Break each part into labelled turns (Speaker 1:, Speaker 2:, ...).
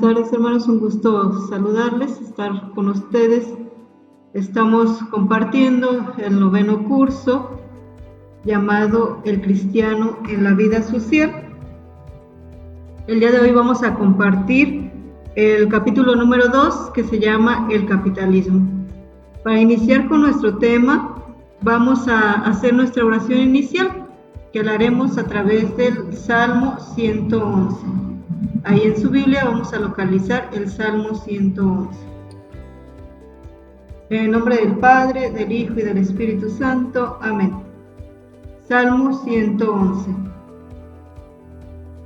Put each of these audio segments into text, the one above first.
Speaker 1: tardes, hermanos, un gusto saludarles, estar con ustedes. Estamos compartiendo el 9º curso llamado El Cristiano en la Vida Social. El día de hoy vamos a compartir el capítulo número 2, que se llama El Capitalismo. Para iniciar con nuestro tema, vamos a hacer nuestra oración inicial, que la haremos a través del Salmo 111. Ahí en su Biblia vamos a localizar el Salmo 111. En el nombre del Padre, del Hijo y del Espíritu Santo. Amén. Salmo 111.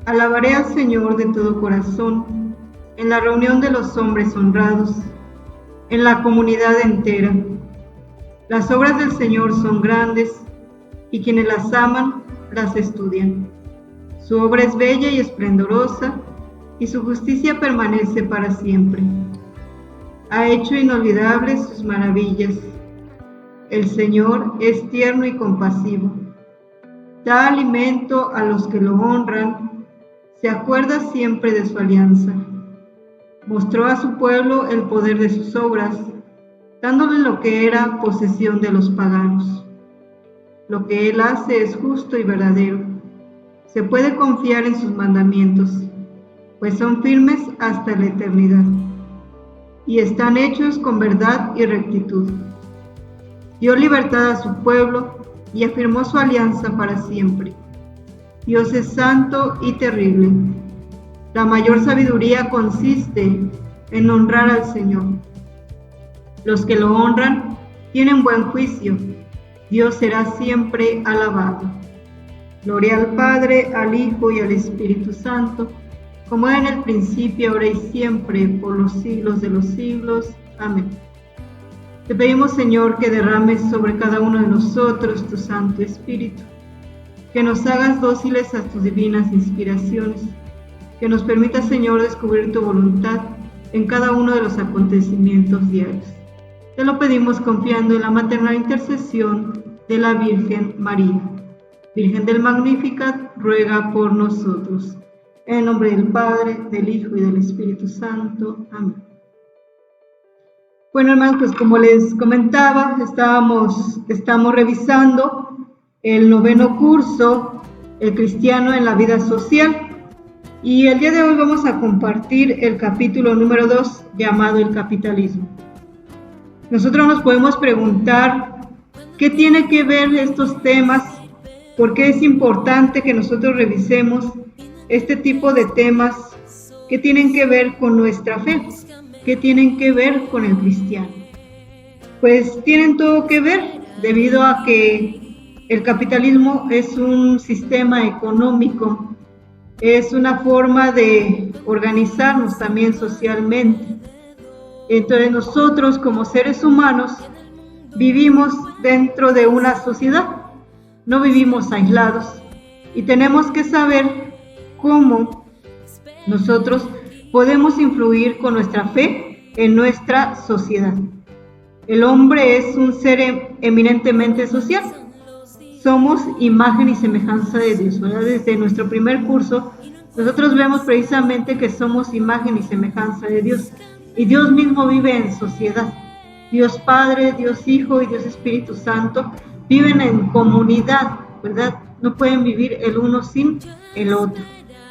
Speaker 1: Alabaré al Señor de todo corazón, en la reunión de los hombres honrados, en la comunidad entera. Las obras del Señor son grandes, y quienes las aman, las estudian. Su obra es bella y esplendorosa, y su justicia permanece para siempre. Ha hecho inolvidables sus maravillas. El Señor es tierno y compasivo. Da alimento a los que lo honran. Se acuerda siempre de su alianza. Mostró a su pueblo el poder de sus obras, dándole lo que era posesión de los paganos. Lo que Él hace es justo y verdadero. Se puede confiar en sus mandamientos, pues son firmes hasta la eternidad, y están hechos con verdad y rectitud. Dio libertad a su pueblo y afirmó su alianza para siempre. Dios es santo y terrible. La mayor sabiduría consiste en honrar al Señor. Los que lo honran tienen buen juicio. Dios será siempre alabado. Gloria al Padre, al Hijo y al Espíritu Santo, como era en el principio, ahora y siempre, por los siglos de los siglos. Amén. Te pedimos, Señor, que derrames sobre cada uno de nosotros tu Santo Espíritu, que nos hagas dóciles a tus divinas inspiraciones, que nos permita, Señor, descubrir tu voluntad en cada uno de los acontecimientos diarios. Te lo pedimos confiando en la maternal intercesión de la Virgen María. Virgen del Magnificat, ruega por nosotros. En el nombre del Padre, del Hijo y del Espíritu Santo. Amén. Bueno, hermanos, pues como les comentaba, estamos revisando el 9º curso, El Cristiano en la Vida Social. Y el día de hoy vamos a compartir el capítulo número 2, llamado El Capitalismo. Nosotros nos podemos preguntar, ¿qué tiene que ver estos temas? ¿Por qué es importante que nosotros revisemos este tipo de temas que tienen que ver con nuestra fe, que tienen que ver con el cristiano? Pues tienen todo que ver, debido a que el capitalismo es un sistema económico, es una forma de organizarnos también socialmente. Entonces nosotros como seres humanos vivimos dentro de una sociedad, no vivimos aislados, y tenemos que saber cómo nosotros podemos influir con nuestra fe en nuestra sociedad. El hombre es un ser eminentemente social. Somos imagen y semejanza de Dios, ¿verdad? Desde nuestro primer curso, nosotros vemos precisamente que somos imagen y semejanza de Dios. Y Dios mismo vive en sociedad. Dios Padre, Dios Hijo y Dios Espíritu Santo viven en comunidad, ¿verdad? No pueden vivir el uno sin el otro.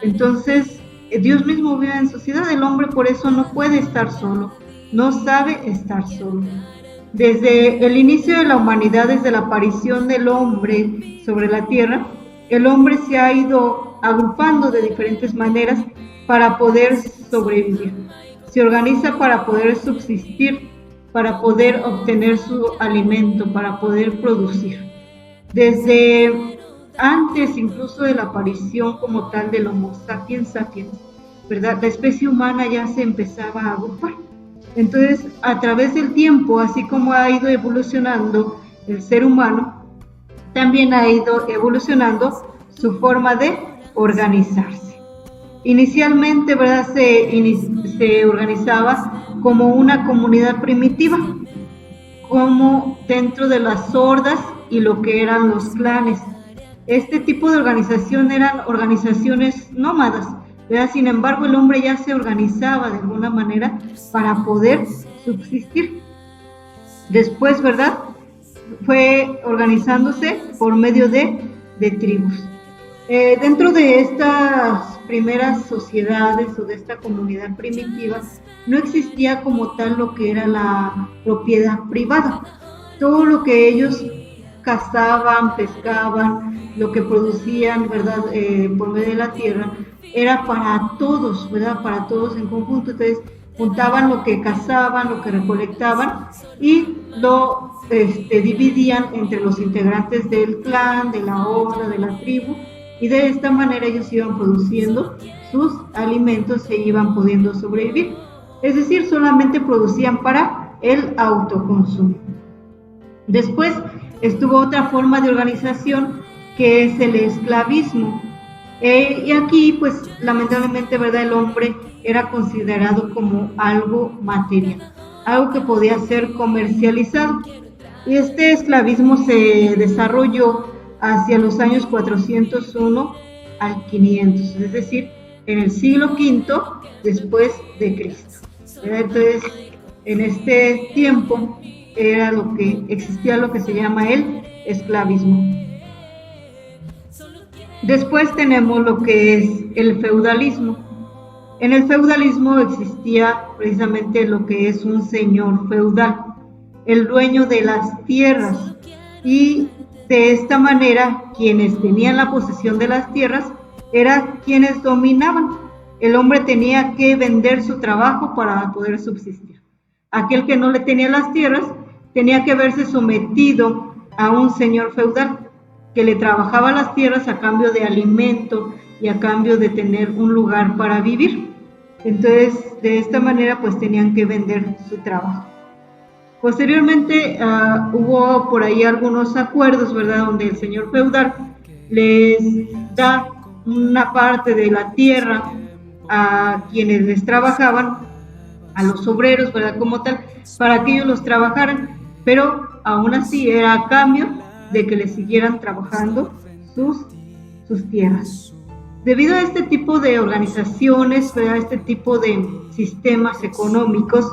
Speaker 1: Entonces, Dios mismo vive en sociedad. El hombre por eso no puede estar solo, no sabe estar solo. Desde el inicio de la humanidad, desde la aparición del hombre sobre la tierra, el hombre se ha ido agrupando de diferentes maneras para poder sobrevivir. Se organiza para poder subsistir, para poder obtener su alimento, para poder producir. Desde antes incluso de la aparición como tal del Homo sapiens sapiens, ¿verdad? La especie humana ya se empezaba a agrupar. Entonces, a través del tiempo, así como ha ido evolucionando el ser humano, también ha ido evolucionando su forma de organizarse. Inicialmente, ¿verdad? Se organizaba como una comunidad primitiva, como dentro de las hordas y lo que eran los clanes. Este tipo de organización eran organizaciones nómadas, ¿verdad? Sin embargo, el hombre ya se organizaba de alguna manera para poder subsistir. Después, ¿verdad?, fue organizándose por medio de tribus. Dentro de estas primeras sociedades o de esta comunidad primitiva, no existía como tal lo que era la propiedad privada. Todo lo que ellos cazaban, pescaban, lo que producían, ¿verdad?, por medio de la tierra, era para todos, ¿verdad?, para todos en conjunto. Entonces, juntaban lo que cazaban, lo que recolectaban y lo dividían entre los integrantes del clan, de la horda, de la tribu, y de esta manera ellos iban produciendo sus alimentos e iban pudiendo sobrevivir. Es decir, solamente producían para el autoconsumo. Después estuvo otra forma de organización que es el esclavismo. Y aquí, pues, lamentablemente, ¿verdad?, el hombre era considerado como algo material, algo que podía ser comercializado. Y este esclavismo se desarrolló hacia los años 401 al 500, es decir, en el siglo V después de Cristo. Entonces, en este tiempo era lo que existía, lo que se llama el esclavismo. Después tenemos lo que es el feudalismo. En el feudalismo existía precisamente lo que es un señor feudal, el dueño de las tierras, y de esta manera quienes tenían la posesión de las tierras eran quienes dominaban. El hombre tenía que vender su trabajo para poder subsistir. Aquel que no le tenía las tierras tenía que verse sometido a un señor feudal que le trabajaba las tierras a cambio de alimento y a cambio de tener un lugar para vivir. Entonces, de esta manera, pues tenían que vender su trabajo. Posteriormente, hubo por ahí algunos acuerdos, ¿verdad?, donde el señor feudal les da una parte de la tierra a quienes les trabajaban, a los obreros, ¿verdad?, como tal, para que ellos los trabajaran, pero aún así era a cambio de que les siguieran trabajando sus tierras. Debido a este tipo de organizaciones, ¿verdad?, este tipo de sistemas económicos,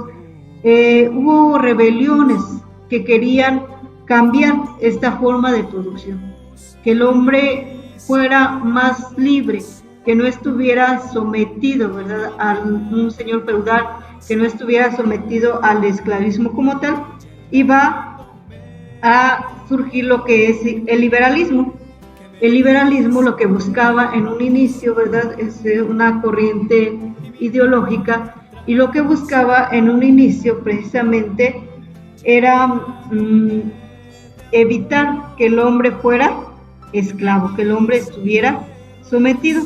Speaker 1: hubo rebeliones que querían cambiar esta forma de producción, que el hombre fuera más libre, que no estuviera sometido, ¿verdad?, a un señor feudal, que no estuviera sometido al esclavismo como tal, y va a surgir lo que es el liberalismo. El liberalismo lo que buscaba en un inicio, ¿verdad?, es una corriente ideológica, y lo que buscaba en un inicio precisamente era evitar que el hombre fuera esclavo, que el hombre estuviera sometido.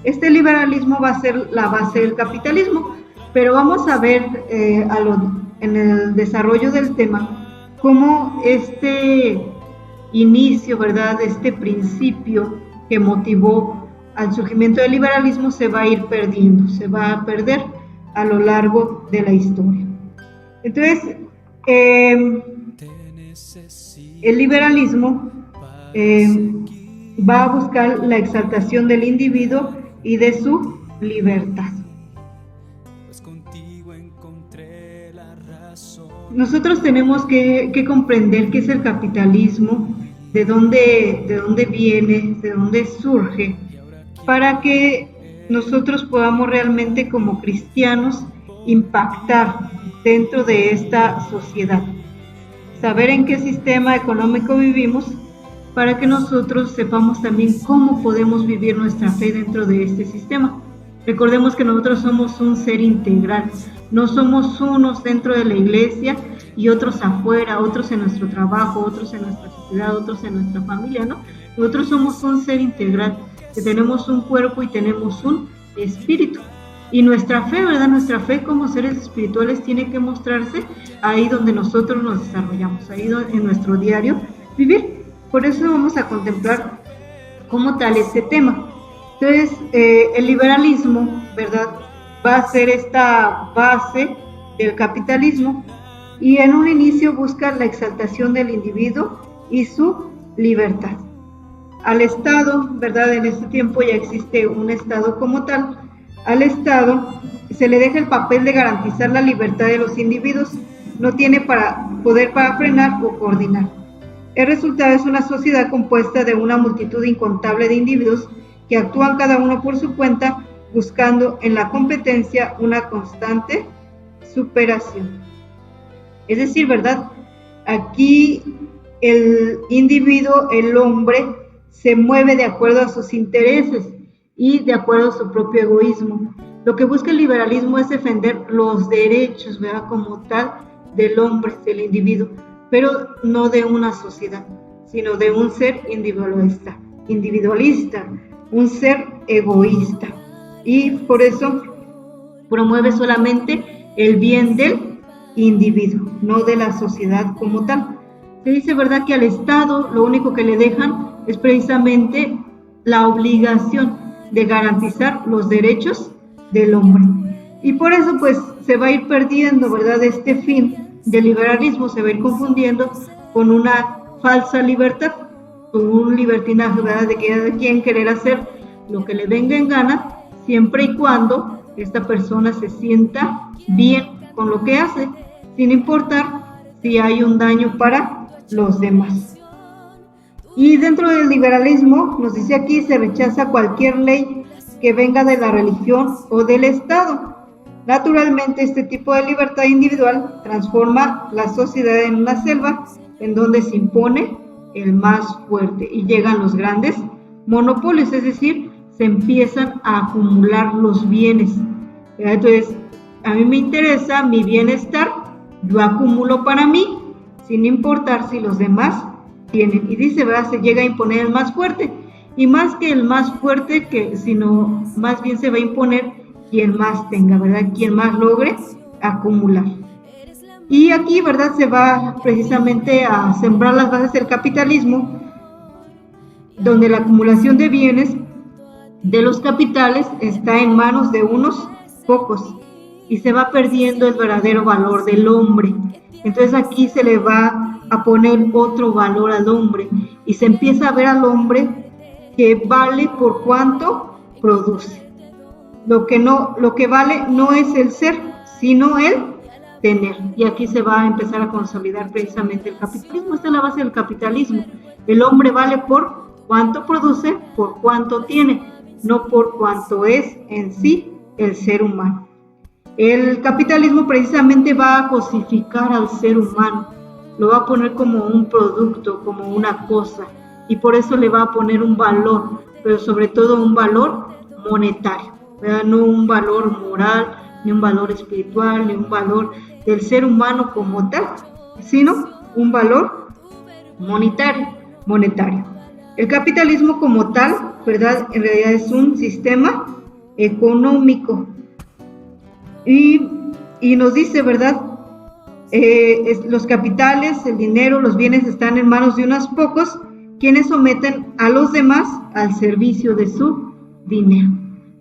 Speaker 1: Este liberalismo va a ser la base del capitalismo, pero vamos a ver en el desarrollo del tema cómo este inicio, ¿verdad?, este principio que motivó al surgimiento del liberalismo se va a ir perdiendo, se va a perder a lo largo de la historia. Entonces, el liberalismo va a buscar la exaltación del individuo y de su libertad. Nosotros tenemos que comprender qué es el capitalismo, de dónde viene, de dónde surge, para que nosotros podamos realmente como cristianos impactar dentro de esta sociedad. Saber en qué sistema económico vivimos, para que nosotros sepamos también cómo podemos vivir nuestra fe dentro de este sistema. Recordemos que nosotros somos un ser integral, no somos unos dentro de la iglesia y otros afuera, otros en nuestro trabajo, otros en nuestra sociedad, otros en nuestra familia, ¿no? Nosotros somos un ser integral, que tenemos un cuerpo y tenemos un espíritu. Y nuestra fe, ¿verdad?, nuestra fe como seres espirituales tiene que mostrarse ahí donde nosotros nos desarrollamos, ahí en nuestro diario vivir. Por eso vamos a contemplar como tal este tema. Entonces, el liberalismo, ¿verdad?, va a ser esta base del capitalismo, y en un inicio busca la exaltación del individuo y su libertad. Al Estado, ¿verdad?, en este tiempo ya existe un Estado como tal, Al Estado se le deja el papel de garantizar la libertad de los individuos, no tiene poder para frenar o coordinar. El resultado es una sociedad compuesta de una multitud incontable de individuos que actúan cada uno por su cuenta, buscando en la competencia una constante superación. Es decir, ¿verdad? Aquí el individuo, el hombre, se mueve de acuerdo a sus intereses y de acuerdo a su propio egoísmo. Lo que busca el liberalismo es defender los derechos, ¿verdad? Como tal, del hombre, del individuo, pero no de una sociedad, sino de un ser individualista, un ser egoísta. Y por eso promueve solamente el bien del individuo, no de la sociedad como tal. Se dice, ¿verdad?, que al Estado lo único que le dejan es precisamente la obligación de garantizar los derechos del hombre. Y por eso pues se va a ir perdiendo, ¿verdad?, este fin del liberalismo, se va a ir confundiendo con una falsa libertad, con un libertinaje, ¿verdad?, de cada quien querer hacer lo que le venga en gana, siempre y cuando esta persona se sienta bien con lo que hace, sin importar si hay un daño para los demás. Y dentro del liberalismo, nos dice aquí, se rechaza cualquier ley que venga de la religión o del Estado. Naturalmente, este tipo de libertad individual transforma la sociedad en una selva en donde se impone el más fuerte y llegan los grandes monopolios, es decir, se empiezan a acumular los bienes. Entonces, a mí me interesa mi bienestar, yo acumulo para mí, sin importar si los demás tienen. Y dice, ¿verdad?, se llega a imponer el más fuerte, y más que el más fuerte, sino más bien se va a imponer quien más tenga, ¿verdad?, quien más logre acumular. Y aquí, ¿verdad?, se va precisamente a sembrar las bases del capitalismo, donde la acumulación de bienes de los capitales está en manos de unos pocos y se va perdiendo el verdadero valor del hombre. Entonces aquí se le va a poner otro valor al hombre y se empieza a ver al hombre que vale por cuanto produce. Lo que vale no es el ser, sino el tener. Y aquí se va a empezar a consolidar precisamente el capitalismo. Esta es la base del capitalismo. El hombre vale por cuánto produce, por cuánto tiene, no por cuánto es en sí el ser humano. El capitalismo precisamente va a cosificar al ser humano, lo va a poner como un producto, como una cosa, y por eso le va a poner un valor, pero sobre todo un valor monetario, ¿verdad? No un valor moral, ni un valor espiritual, ni un valor del ser humano como tal, sino un valor monetario. El capitalismo como tal, ¿verdad?, en realidad es un sistema económico. Y nos dice, ¿verdad?, los capitales, el dinero, los bienes están en manos de unos pocos, quienes someten a los demás al servicio de su dinero.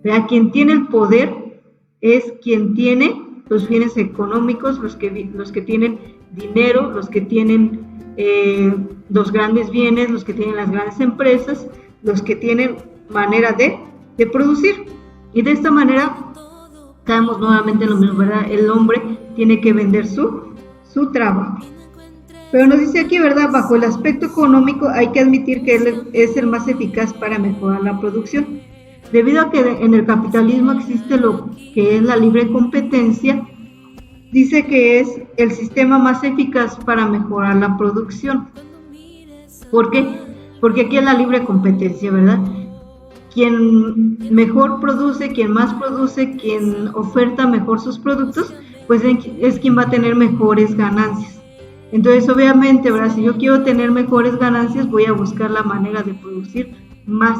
Speaker 1: ¿Verdad? Quien tiene el poder es quien tiene los bienes económicos, los que tienen dinero, los que tienen los grandes bienes, los que tienen las grandes empresas, los que tienen manera de producir. Y de esta manera caemos nuevamente en lo mismo, ¿verdad? El hombre tiene que vender su trabajo. Pero nos dice aquí, ¿verdad?, bajo el aspecto económico hay que admitir que él es el más eficaz para mejorar la producción. Debido a que en el capitalismo existe lo que es la libre competencia, dice que es el sistema más eficaz para mejorar la producción. ¿Por qué? Porque aquí es la libre competencia, ¿verdad? Quien mejor produce, quien más produce, quien oferta mejor sus productos, pues es quien va a tener mejores ganancias. Entonces, obviamente, ¿verdad?, si yo quiero tener mejores ganancias, voy a buscar la manera de producir más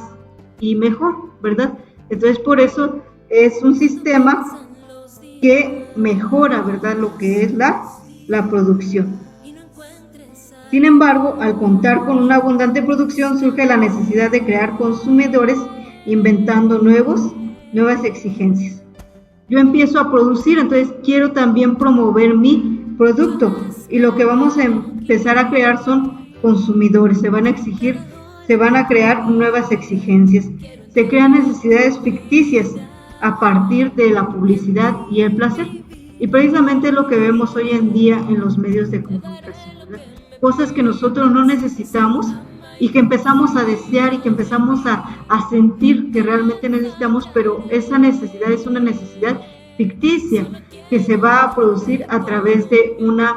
Speaker 1: y mejor, ¿verdad? Entonces, por eso es un sistema que mejora, ¿verdad?, lo que es la producción. Sin embargo, al contar con una abundante producción, surge la necesidad de crear consumidores inventando nuevas exigencias. Yo empiezo a producir, entonces quiero también promover mi producto y lo que vamos a empezar a crear son consumidores, se van a crear nuevas exigencias, se crean necesidades ficticias a partir de la publicidad y el placer. Y precisamente es lo que vemos hoy en día en los medios de comunicación, ¿verdad? Cosas que nosotros no necesitamos y que empezamos a desear y que empezamos a sentir que realmente necesitamos, pero esa necesidad es una necesidad ficticia que se va a producir a través de una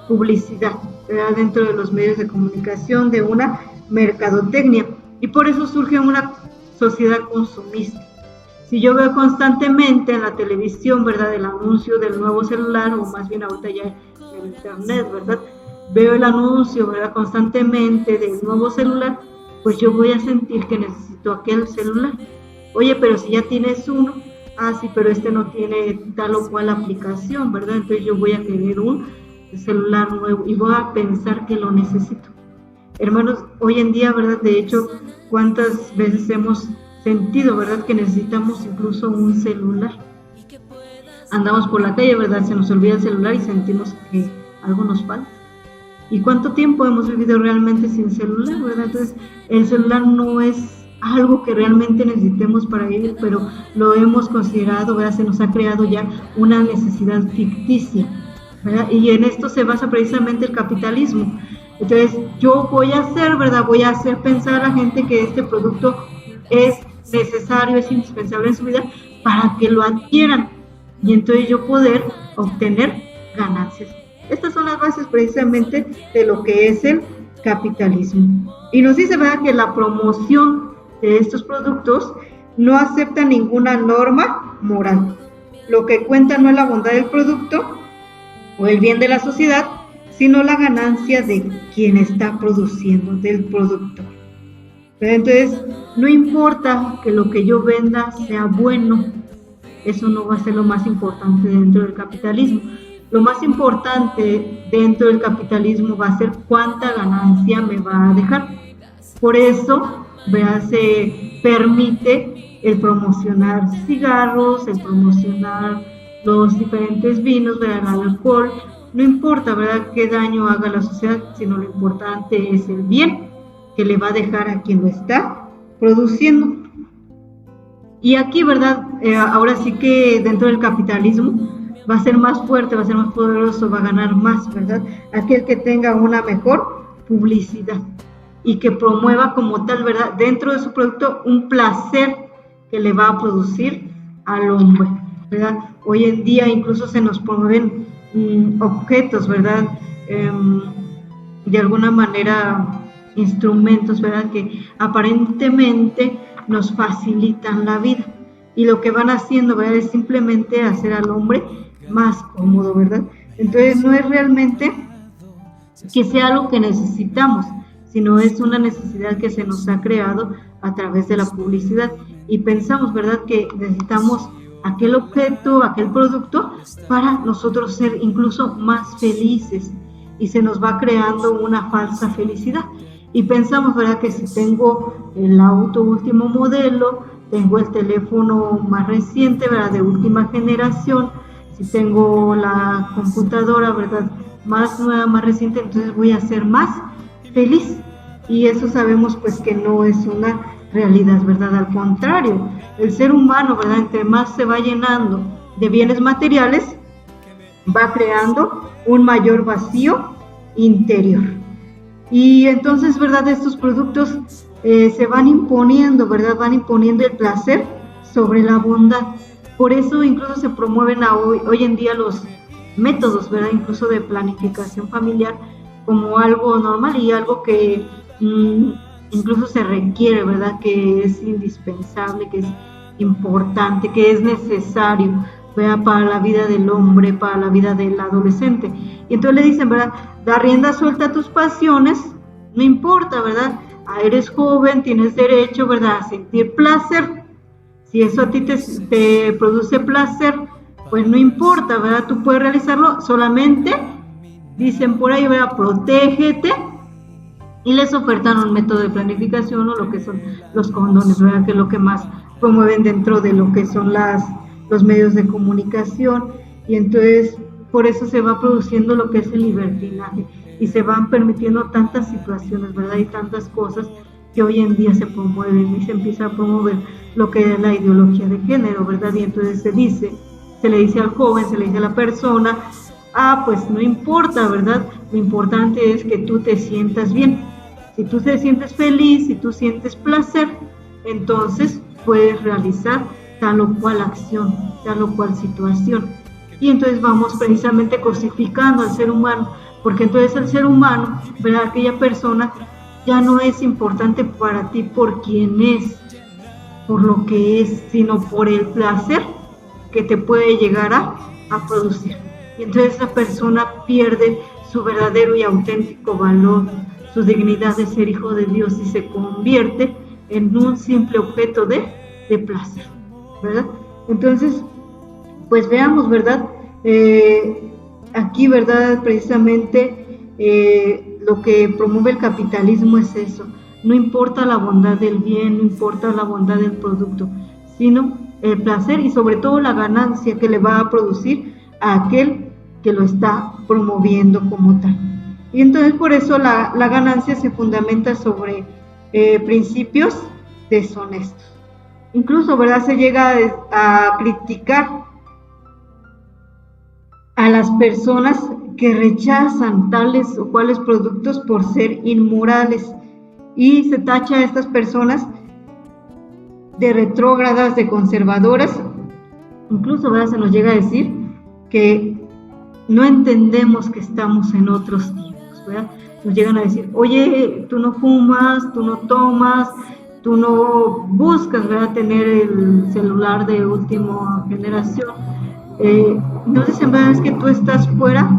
Speaker 1: publicidad, ¿verdad? Dentro de los medios de comunicación, de una mercadotecnia, y por eso surge una sociedad consumista. Si yo veo constantemente en la televisión, ¿verdad?, el anuncio del nuevo celular, o más bien ahorita ya en internet, ¿verdad?, veo el anuncio, ¿verdad?, constantemente del nuevo celular, pues yo voy a sentir que necesito aquel celular. Oye, pero si ya tienes uno, sí, pero este no tiene tal o cual aplicación, ¿verdad? Entonces yo voy a querer un celular nuevo y voy a pensar que lo necesito. Hermanos, hoy en día, ¿verdad?, de hecho, ¿cuántas veces hemos sentido, ¿verdad?, que necesitamos incluso un celular? Andamos por la calle, ¿verdad?, se nos olvida el celular y sentimos que algo nos falta. ¿Y cuánto tiempo hemos vivido realmente sin celular, verdad? Entonces, el celular no es algo que realmente necesitemos para vivir, pero lo hemos considerado, ¿verdad? Se nos ha creado ya una necesidad ficticia, ¿verdad? Y en esto se basa precisamente el capitalismo. Entonces, yo voy a hacer, ¿verdad?, voy a hacer pensar a la gente que este producto es necesario, es indispensable en su vida para que lo adquieran y entonces yo poder obtener ganancias. Estas son las bases precisamente de lo que es el capitalismo. Y nos dice, ¿verdad?, que la promoción de estos productos no acepta ninguna norma moral. Lo que cuenta no es la bondad del producto o el bien de la sociedad, sino la ganancia de quien está produciendo, del producto. Pero entonces, no importa que lo que yo venda sea bueno, eso no va a ser lo más importante dentro del capitalismo. Lo más importante dentro del capitalismo va a ser cuánta ganancia me va a dejar. Por eso, ¿verdad?, se permite el promocionar cigarros, el promocionar los diferentes vinos, ¿verdad?, el alcohol. No importa, ¿verdad?, qué daño haga a la sociedad, sino lo importante es el bien que le va a dejar a quien lo está produciendo. Y aquí, ¿verdad?, ahora sí que dentro del capitalismo va a ser más fuerte, va a ser más poderoso, va a ganar más, ¿verdad?, aquel que tenga una mejor publicidad y que promueva como tal, ¿verdad?, dentro de su producto un placer que le va a producir al hombre, ¿verdad? Hoy en día incluso se nos promueven objetos, ¿verdad?, de alguna manera instrumentos, ¿verdad?, que aparentemente nos facilitan la vida y lo que van haciendo, ¿verdad?, es simplemente hacer al hombre más cómodo, ¿verdad? Entonces no es realmente que sea algo que necesitamos, sino es una necesidad que se nos ha creado a través de la publicidad y pensamos, ¿verdad?, que necesitamos aquel objeto, aquel producto para nosotros ser incluso más felices y se nos va creando una falsa felicidad y pensamos, ¿verdad?, que si tengo el auto último modelo, tengo el teléfono más reciente, ¿verdad?, de última generación, si tengo la computadora, ¿verdad?, más nueva, más reciente, entonces voy a ser más feliz. Y eso sabemos pues que no es una realidad, ¿verdad? Al contrario, el ser humano, ¿verdad?, entre más se va llenando de bienes materiales, va creando un mayor vacío interior. Y entonces, ¿verdad?, estos productos se van imponiendo, ¿verdad?, van imponiendo el placer sobre la bondad. Por eso incluso se promueven hoy en día los métodos, ¿verdad?, incluso de planificación familiar como algo normal y algo que incluso se requiere, ¿verdad?, que es indispensable, que es importante, que es necesario, ¿verdad?, para la vida del hombre, para la vida del adolescente. Y entonces le dicen, ¿verdad?, da rienda suelta a tus pasiones, no importa, ¿verdad?, eres joven, tienes derecho, ¿verdad?, a sentir placer. Si eso a ti te produce placer, pues no importa, ¿verdad?, tú puedes realizarlo, solamente, dicen por ahí, ¿verdad?, protégete, y les ofertan un método de planificación o lo que son los condones, ¿verdad?, que es lo que más promueven dentro de lo que son los medios de comunicación, y entonces por eso se va produciendo lo que es el libertinaje, y se van permitiendo tantas situaciones, ¿verdad?, y tantas cosas que hoy en día se promueven y se empieza a promover lo que es la ideología de género, ¿verdad? Y entonces se le dice al joven, se le dice a la persona, pues no importa, ¿verdad? Lo importante es que tú te sientas bien. Si tú te sientes feliz, si tú sientes placer, entonces puedes realizar tal o cual acción, tal o cual situación. Y entonces vamos precisamente cosificando al ser humano, porque entonces el ser humano, ¿verdad? Aquella persona ya no es importante para ti por quién es, por lo que es, sino por el placer que te puede llegar a producir. Y entonces esa persona pierde su verdadero y auténtico valor, su dignidad de ser hijo de Dios, y se convierte en un simple objeto de placer, ¿verdad? Entonces, pues veamos, ¿verdad? Aquí, ¿verdad? Precisamente lo que promueve el capitalismo es eso. No importa la bondad del bien, no importa la bondad del producto, sino el placer y sobre todo la ganancia que le va a producir a aquel que lo está promoviendo como tal. Y entonces por eso la ganancia se fundamenta sobre principios deshonestos. Incluso, ¿verdad? Se llega a criticar a las personas que rechazan tales o cuales productos por ser inmorales, y se tacha a estas personas de retrógradas, de conservadoras. Incluso, ¿verdad? Se nos llega a decir que no entendemos que estamos en otros tiempos, ¿verdad? Nos llegan a decir, oye, tú no fumas, tú no tomas, tú no buscas, ¿verdad?, tener el celular de última generación. Entonces, en verdad es que tú estás fuera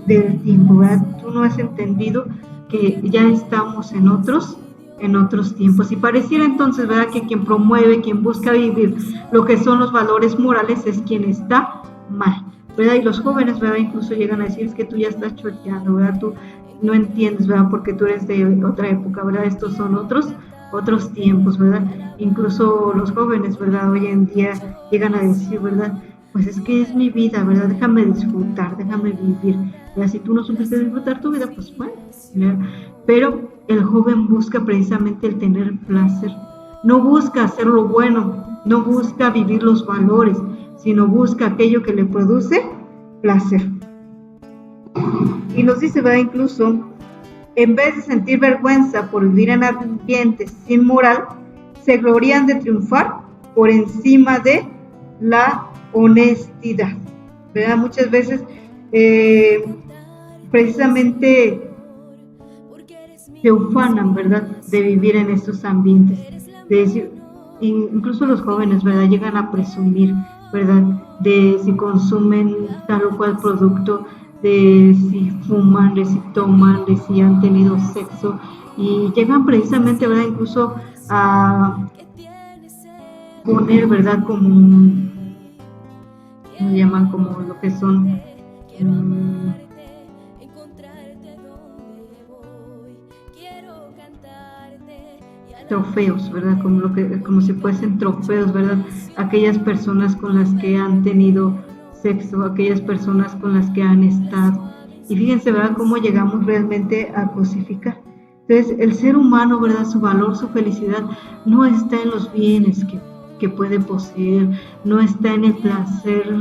Speaker 1: del tiempo, ¿verdad? Tú no has entendido que ya estamos en otros tiempos. Y pareciera entonces, ¿verdad?, que quien promueve, quien busca vivir lo que son los valores morales es quien está mal, ¿verdad? Y los jóvenes, ¿verdad?, incluso llegan a decir, es que tú ya estás choteando, ¿verdad? Tú no entiendes, ¿verdad?, porque tú eres de otra época, ¿verdad? Estos son otros tiempos, ¿verdad? Incluso los jóvenes, ¿verdad?, hoy en día llegan a decir, ¿verdad?, pues es que es mi vida, ¿verdad? Déjame disfrutar, déjame vivir, ¿verdad? Si tú no supiste disfrutar tu vida, pues bueno, ¿verdad? Pero el joven busca precisamente el tener placer, no busca hacer lo bueno, no busca vivir los valores, sino busca aquello que le produce placer. Y nos dice, ¿verdad?, incluso, en vez de sentir vergüenza por vivir en ambientes sin moral, se glorían de triunfar por encima de la honestidad, ¿verdad? Muchas veces precisamente se ufanan, ¿verdad?, de vivir en estos ambientes, de decir, incluso los jóvenes, ¿verdad?, llegan a presumir, ¿verdad?, de si consumen tal o cual producto, de si fuman, de si toman, de si han tenido sexo, y llegan precisamente, ¿verdad?, incluso a poner, ¿verdad?, como me llaman, como lo que son trofeos, ¿verdad? Como si fuesen trofeos, ¿verdad? Aquellas personas con las que han tenido sexo, aquellas personas con las que han estado. Y fíjense, ¿verdad?, cómo llegamos realmente a cosificar. Entonces, el ser humano, ¿verdad?, su valor, su felicidad no está en los bienes que puede poseer, no está en el placer,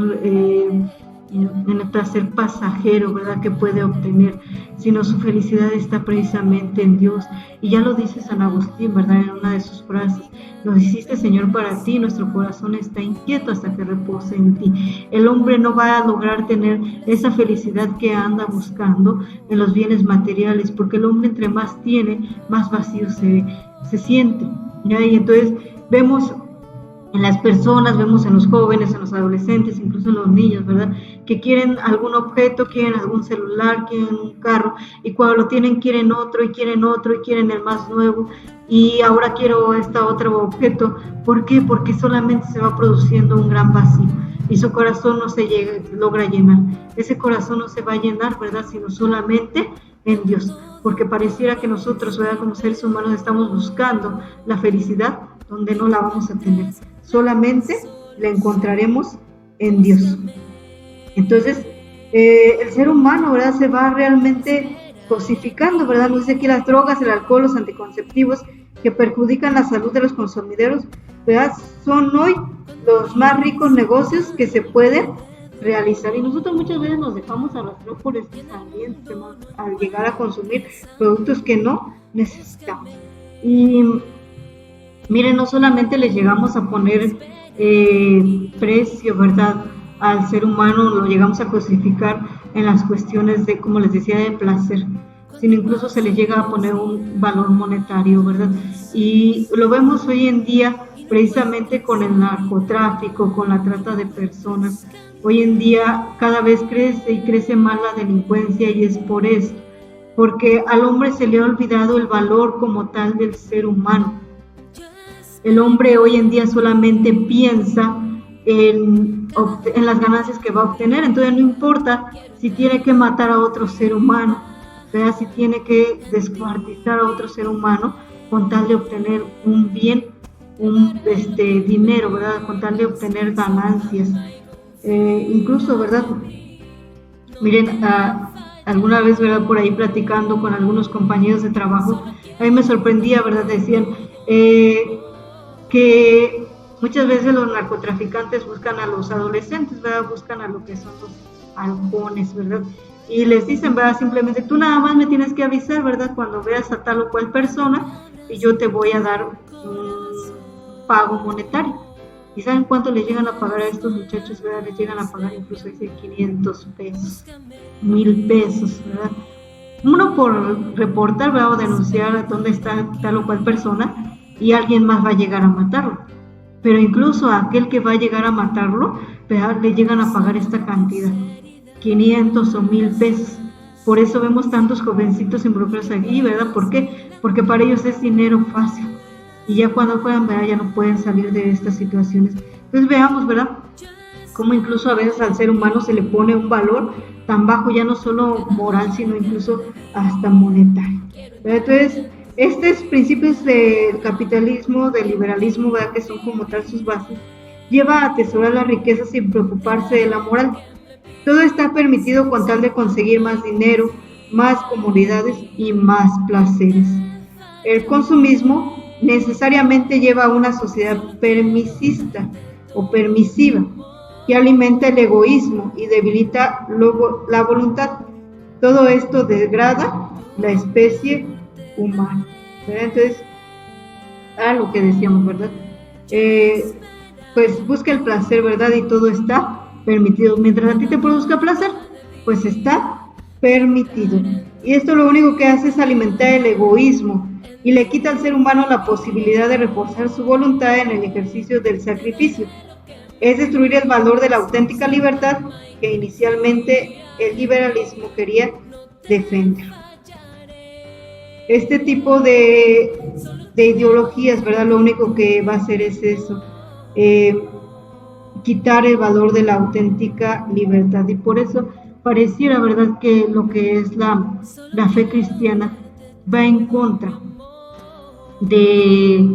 Speaker 1: pasajero, ¿verdad?, que puede obtener, sino su felicidad está precisamente en Dios. Y ya lo dice San Agustín, ¿verdad?, en una de sus frases: nos hiciste, Señor, para ti, nuestro corazón está inquieto hasta que repose en ti. El hombre no va a lograr tener esa felicidad que anda buscando en los bienes materiales, porque el hombre, entre más tiene, más vacío se siente, ¿ya? Y entonces vemos en las personas, vemos en los jóvenes, en los adolescentes, incluso en los niños, ¿verdad?, que quieren algún objeto, quieren algún celular, quieren un carro, y cuando lo tienen quieren otro, y quieren otro, y quieren el más nuevo, y ahora quiero otro objeto. ¿Por qué? Porque solamente se va produciendo un gran vacío, y su corazón no se logra llenar. Ese corazón no se va a llenar, ¿verdad?, sino solamente en Dios, porque pareciera que nosotros, ¿verdad?, como seres humanos estamos buscando la felicidad donde no la vamos a tener. Solamente la encontraremos en Dios. Entonces, el ser humano, ¿verdad?, se va realmente cosificando, ¿verdad? Nos dice aquí las drogas, el alcohol, los anticonceptivos que perjudican la salud de los consumidores, ¿verdad? Son hoy los más ricos negocios que se pueden realizar, y nosotros muchas veces nos dejamos arrastrar por estos ambientes al llegar a consumir productos que no necesitamos. Y miren, no solamente les llegamos a poner precio, ¿verdad?, al ser humano, lo llegamos a cosificar en las cuestiones de, como les decía, de placer, sino incluso se le llega a poner un valor monetario, ¿verdad? Y lo vemos hoy en día precisamente con el narcotráfico, con la trata de personas. Hoy en día cada vez crece y crece más la delincuencia, y es por esto, porque al hombre se le ha olvidado el valor como tal del ser humano. El hombre hoy en día solamente piensa en las ganancias que va a obtener, entonces no importa si tiene que matar a otro ser humano, ¿verdad?, si tiene que descuartizar a otro ser humano con tal de obtener un bien, un dinero, ¿verdad?, con tal de obtener ganancias. Incluso, ¿verdad? Miren, alguna vez, ¿verdad?, por ahí platicando con algunos compañeros de trabajo, a mí me sorprendía, ¿verdad?, decían que muchas veces los narcotraficantes buscan a los adolescentes, ¿verdad?, buscan a lo que son los halcones, ¿verdad?, y les dicen, ¿verdad?, simplemente tú nada más me tienes que avisar, ¿verdad?, cuando veas a tal o cual persona, y yo te voy a dar un pago monetario. ¿Y saben cuánto les llegan a pagar a estos muchachos, verdad? Les llegan a pagar incluso 500 pesos, 1000 pesos, ¿verdad? Uno por reportar, ¿verdad?, o denunciar dónde está tal o cual persona, y alguien más va a llegar a matarlo. Pero incluso a aquel que va a llegar a matarlo, ¿verdad?, le llegan a pagar esta cantidad, 500 o 1000 pesos. Por eso vemos tantos jovencitos involucrados aquí, ¿verdad? ¿Por qué? Porque para ellos es dinero fácil. Y ya cuando puedan, ¿verdad?, ya no pueden salir de estas situaciones. Entonces veamos, ¿verdad?, cómo incluso a veces al ser humano se le pone un valor tan bajo, ya no solo moral, sino incluso hasta monetario, ¿verdad? Entonces, estos principios del capitalismo, del liberalismo, ¿verdad?, que son como tal sus bases, lleva a atesorar la riqueza sin preocuparse de la moral. Todo está permitido con tal de conseguir más dinero, más comodidades y más placeres. El consumismo necesariamente lleva a una sociedad permisista o permisiva, que alimenta el egoísmo y debilita la voluntad. Todo esto degrada la especie humana, ¿verdad? Entonces, lo que decíamos, ¿verdad? Pues busca el placer, ¿verdad? Y todo está permitido. Mientras a ti te produzca placer, pues está permitido. Y esto lo único que hace es alimentar el egoísmo y le quita al ser humano la posibilidad de reforzar su voluntad en el ejercicio del sacrificio. Es destruir el valor de la auténtica libertad que inicialmente el liberalismo quería defender. Este tipo de ideologías, ¿verdad?, lo único que va a hacer es eso, quitar el valor de la auténtica libertad, y por eso pareciera, ¿verdad?, que lo que es la fe cristiana va en contra de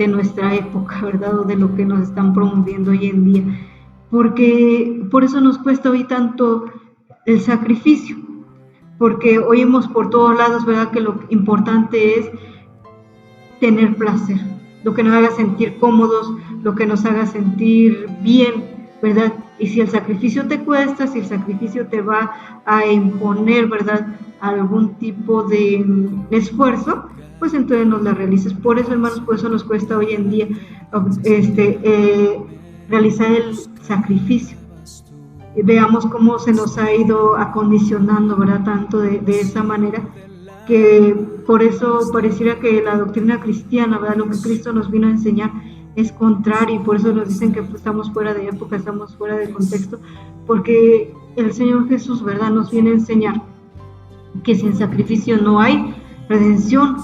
Speaker 1: nuestra época, ¿verdad?, o de lo que nos están promoviendo hoy en día, porque por eso nos cuesta hoy tanto el sacrificio, porque oímos por todos lados, ¿verdad?, que lo importante es tener placer, lo que nos haga sentir cómodos, lo que nos haga sentir bien, ¿verdad? Y si el sacrificio te cuesta, si el sacrificio te va a imponer, ¿verdad?, algún tipo de esfuerzo, pues entonces no la realices. Por eso, hermanos, por eso nos cuesta hoy en día realizar el sacrificio. Veamos cómo se nos ha ido acondicionando, ¿verdad?, tanto de esa manera, que por eso pareciera que la doctrina cristiana, ¿verdad?, lo que Cristo nos vino a enseñar es contrario, y por eso nos dicen que estamos fuera de época, estamos fuera de contexto, porque el Señor Jesús, ¿verdad?, nos viene a enseñar que sin sacrificio no hay redención,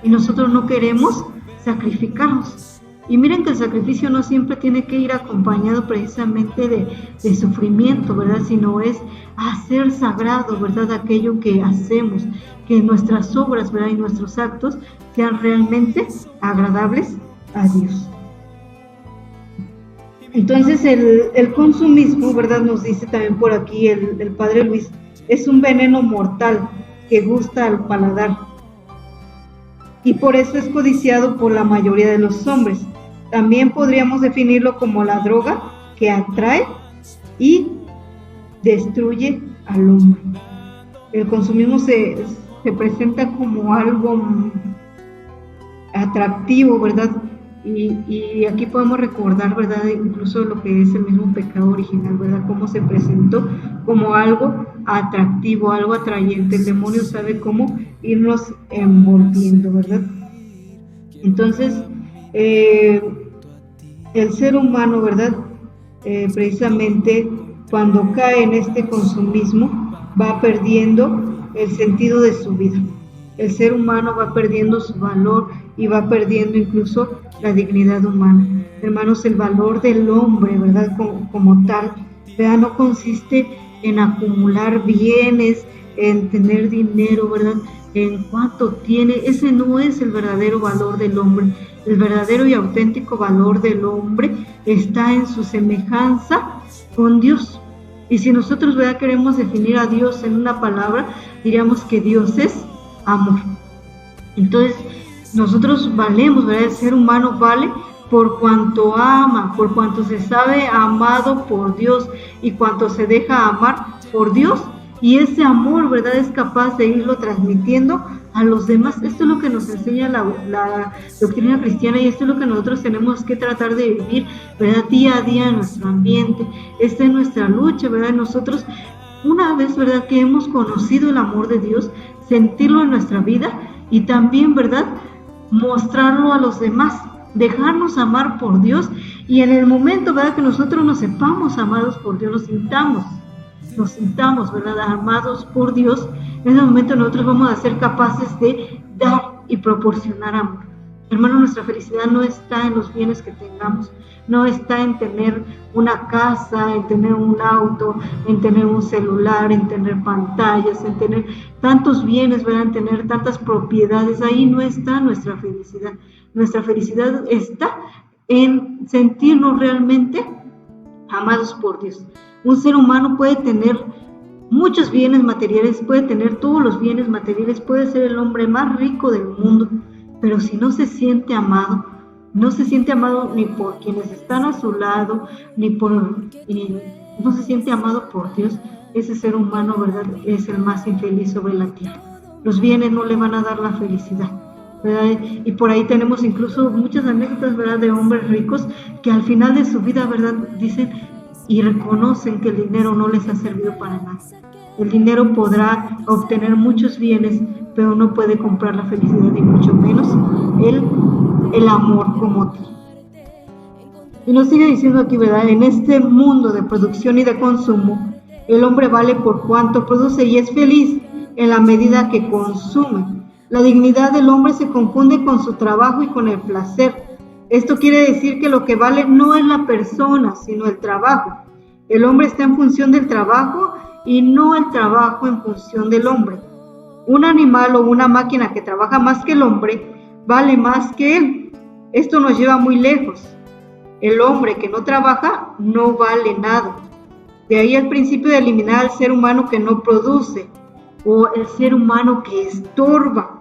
Speaker 1: y nosotros no queremos sacrificarnos. Y miren que el sacrificio no siempre tiene que ir acompañado precisamente de sufrimiento, ¿verdad?, sino es hacer sagrado, ¿verdad?, aquello que hacemos, que nuestras obras, ¿verdad?, y nuestros actos sean realmente agradables a Dios. Entonces el consumismo, ¿verdad?, nos dice también por aquí el Padre Luis, es un veneno mortal que gusta al paladar, y por eso es codiciado por la mayoría de los hombres. También podríamos definirlo como la droga que atrae y destruye al hombre. El consumismo se presenta como algo atractivo, ¿verdad? Y aquí podemos recordar, ¿verdad? Incluso lo que es el mismo pecado original, ¿verdad? Cómo se presentó como algo atractivo, algo atrayente. El demonio sabe cómo irnos envolviendo, ¿verdad? Entonces, el ser humano, ¿verdad? Precisamente cuando cae en este consumismo, va perdiendo el sentido de su vida. El ser humano va perdiendo su valor y va perdiendo incluso la dignidad humana. Hermanos, el valor del hombre, ¿verdad? Como tal, ¿verdad? No consiste en acumular bienes, en tener dinero, ¿verdad? En cuánto tiene. Ese no es el verdadero valor del hombre. El verdadero y auténtico valor del hombre está en su semejanza con Dios. Y si nosotros, ¿verdad?, queremos definir a Dios en una palabra, diríamos que Dios es amor. Entonces, nosotros valemos, ¿verdad? El ser humano vale por cuanto ama, por cuanto se sabe amado por Dios y cuanto se deja amar por Dios. Y ese amor, ¿verdad?, es capaz de irlo transmitiendo a los demás. Esto es lo que nos enseña la doctrina cristiana y esto es lo que nosotros tenemos que tratar de vivir, ¿verdad?, día a día en nuestro ambiente. Esta es nuestra lucha, ¿verdad? Nosotros, una vez, ¿verdad?, que hemos conocido el amor de Dios, sentirlo en nuestra vida y también, ¿verdad?, mostrarlo a los demás, dejarnos amar por Dios y en el momento, ¿verdad?, que nosotros nos sepamos amados por Dios, nos sintamos, ¿verdad?, amados por Dios, en ese momento nosotros vamos a ser capaces de dar y proporcionar amor. Hermano, nuestra felicidad no está en los bienes que tengamos, no está en tener una casa, en tener un auto, en tener un celular, en tener pantallas, en tener tantos bienes, ¿verdad?, en tener tantas propiedades. Ahí no está nuestra felicidad. Nuestra felicidad está en sentirnos realmente amados por Dios. Un ser humano puede tener muchos bienes materiales, puede tener todos los bienes materiales, puede ser el hombre más rico del mundo, pero si no se siente amado, no se siente amado ni por quienes están a su lado, no se siente amado por Dios, ese ser humano, ¿verdad?, es el más infeliz sobre la tierra. Los bienes no le van a dar la felicidad, ¿verdad? Y por ahí tenemos incluso muchas anécdotas, ¿verdad?, de hombres ricos que al final de su vida, ¿verdad?, dicen y reconocen que el dinero no les ha servido para nada. El dinero podrá obtener muchos bienes, pero no puede comprar la felicidad y mucho menos el amor como tal. Y nos sigue diciendo aquí, ¿verdad?, en este mundo de producción y de consumo, el hombre vale por cuanto produce y es feliz en la medida que consume. La dignidad del hombre se confunde con su trabajo y con el placer. Esto quiere decir que lo que vale no es la persona, sino el trabajo. El hombre está en función del trabajo y no el trabajo en función del hombre. Un animal o una máquina que trabaja más que el hombre vale más que él. Esto nos lleva muy lejos. El hombre que no trabaja no vale nada. De ahí el principio de eliminar al ser humano que no produce o el ser humano que estorba.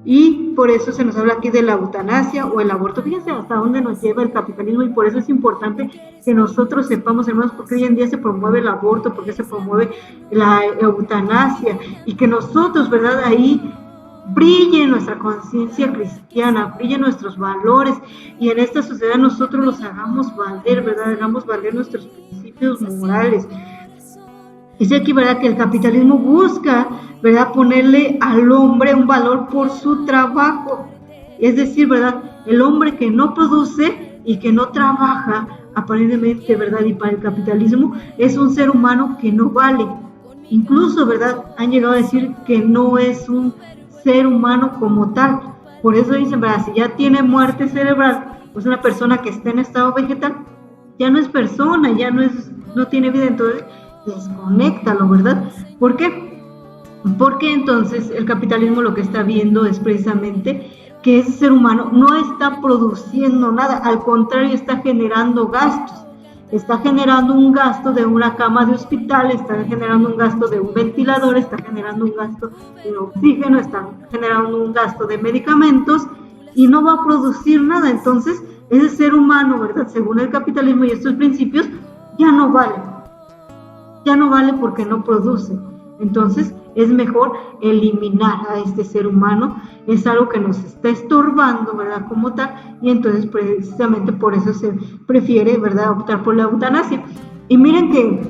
Speaker 1: Y por eso se nos habla aquí de la eutanasia o el aborto. Fíjense hasta dónde nos lleva el capitalismo y por eso es importante que nosotros sepamos, hermanos, porque hoy en día se promueve el aborto, porque se promueve la eutanasia y que nosotros, ¿verdad?, ahí brille nuestra conciencia cristiana, brillen nuestros valores y en esta sociedad nosotros los hagamos valer, ¿verdad?, hagamos valer nuestros principios morales. Dice aquí, ¿verdad?, que el capitalismo busca, ¿verdad?, ponerle al hombre un valor por su trabajo. Es decir, ¿verdad?, el hombre que no produce y que no trabaja, aparentemente, ¿verdad?, y para el capitalismo, es un ser humano que no vale. Incluso, ¿verdad?, han llegado a decir que no es un ser humano como tal. Por eso dicen, ¿verdad?, si ya tiene muerte cerebral, pues una persona que está en estado vegetal, ya no es persona, ya no tiene vida, entonces desconéctalo, ¿verdad? ¿Por qué? Porque entonces el capitalismo lo que está viendo es precisamente que ese ser humano no está produciendo nada, al contrario, está generando gastos. Está generando un gasto de una cama de hospital, está generando un gasto de un ventilador, está generando un gasto de oxígeno, está generando un gasto de medicamentos y no va a producir nada. Entonces ese ser humano, ¿verdad? Según el capitalismo y estos principios, ya no vale porque no produce. Entonces es mejor eliminar a este ser humano, es algo que nos está estorbando, ¿verdad? Como tal, y entonces precisamente por eso se prefiere, ¿verdad?, optar por la eutanasia. Y miren que